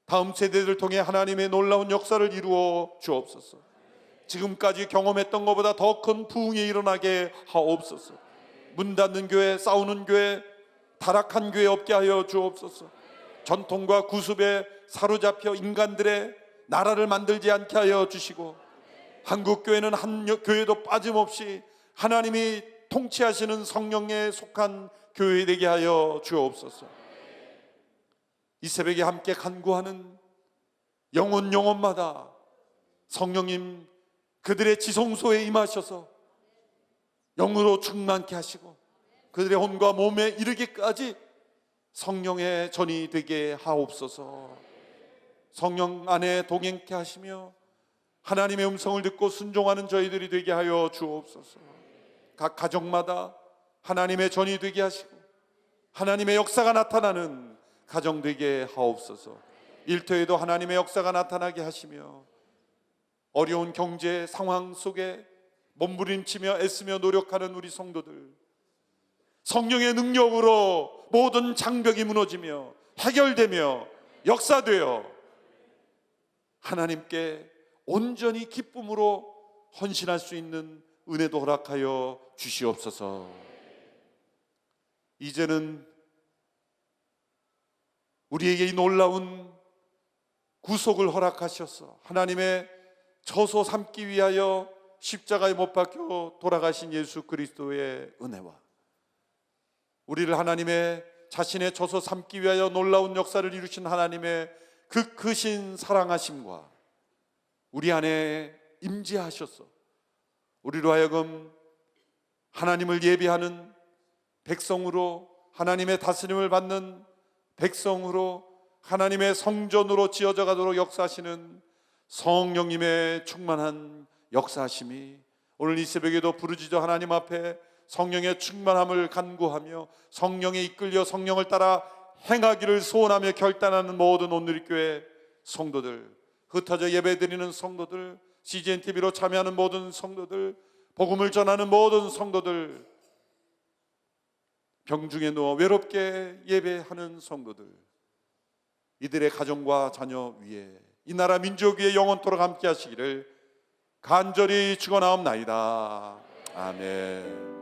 다음 세대들 통해 하나님의 놀라운 역사를 이루어 주옵소서. 지금까지 경험했던 것보다 더 큰 부흥이 일어나게 하옵소서. 문 닫는 교회, 싸우는 교회, 타락한 교회 없게 하여 주옵소서. 전통과 구습에 사로잡혀 인간들의 나라를 만들지 않게 하여 주시고, 한국교회는 한 교회도 빠짐없이 하나님이 통치하시는 성령에 속한 교회 되게 하여 주옵소서. 이 새벽에 함께 간구하는 영혼마다 성령님 그들의 지성소에 임하셔서 영으로 충만케 하시고 그들의 혼과 몸에 이르기까지 성령의 전이 되게 하옵소서. 성령 안에 동행케 하시며 하나님의 음성을 듣고 순종하는 저희들이 되게 하여 주옵소서. 각 가정마다 하나님의 전이 되게 하시고 하나님의 역사가 나타나는 가정 되게 하옵소서. 일터에도 하나님의 역사가 나타나게 하시며 어려운 경제 상황 속에 몸부림치며 애쓰며 노력하는 우리 성도들, 성령의 능력으로 모든 장벽이 무너지며 해결되며 역사되어 하나님께 온전히 기쁨으로 헌신할 수 있는 은혜도 허락하여 주시옵소서. 이제는 우리에게 이 놀라운 구속을 허락하셔서 하나님의 처소 삼기 위하여 십자가에 못 박혀 돌아가신 예수 그리스도의 은혜와 우리를 하나님의 자신의 처소 삼기 위하여 놀라운 역사를 이루신 하나님의 그 크신 사랑하심과 우리 안에 임재하셔서 우리로 하여금 하나님을 예배하는 백성으로, 하나님의 다스림을 받는 백성으로, 하나님의 성전으로 지어져 가도록 역사하시는 성령님의 충만한 역사하심이 오늘 이 새벽에도 부르짖어 하나님 앞에 성령의 충만함을 간구하며 성령에 이끌려 성령을 따라 행하기를 소원하며 결단하는 모든 오늘 교회 성도들, 흩어져 예배드리는 성도들, CGNTV로 참여하는 모든 성도들, 복음을 전하는 모든 성도들, 병중에 누워 외롭게 예배하는 성도들, 이들의 가정과 자녀 위에 이 나라 민족 위에 영원토록 함께 하시기를 간절히 축원하옵나이다. 아멘.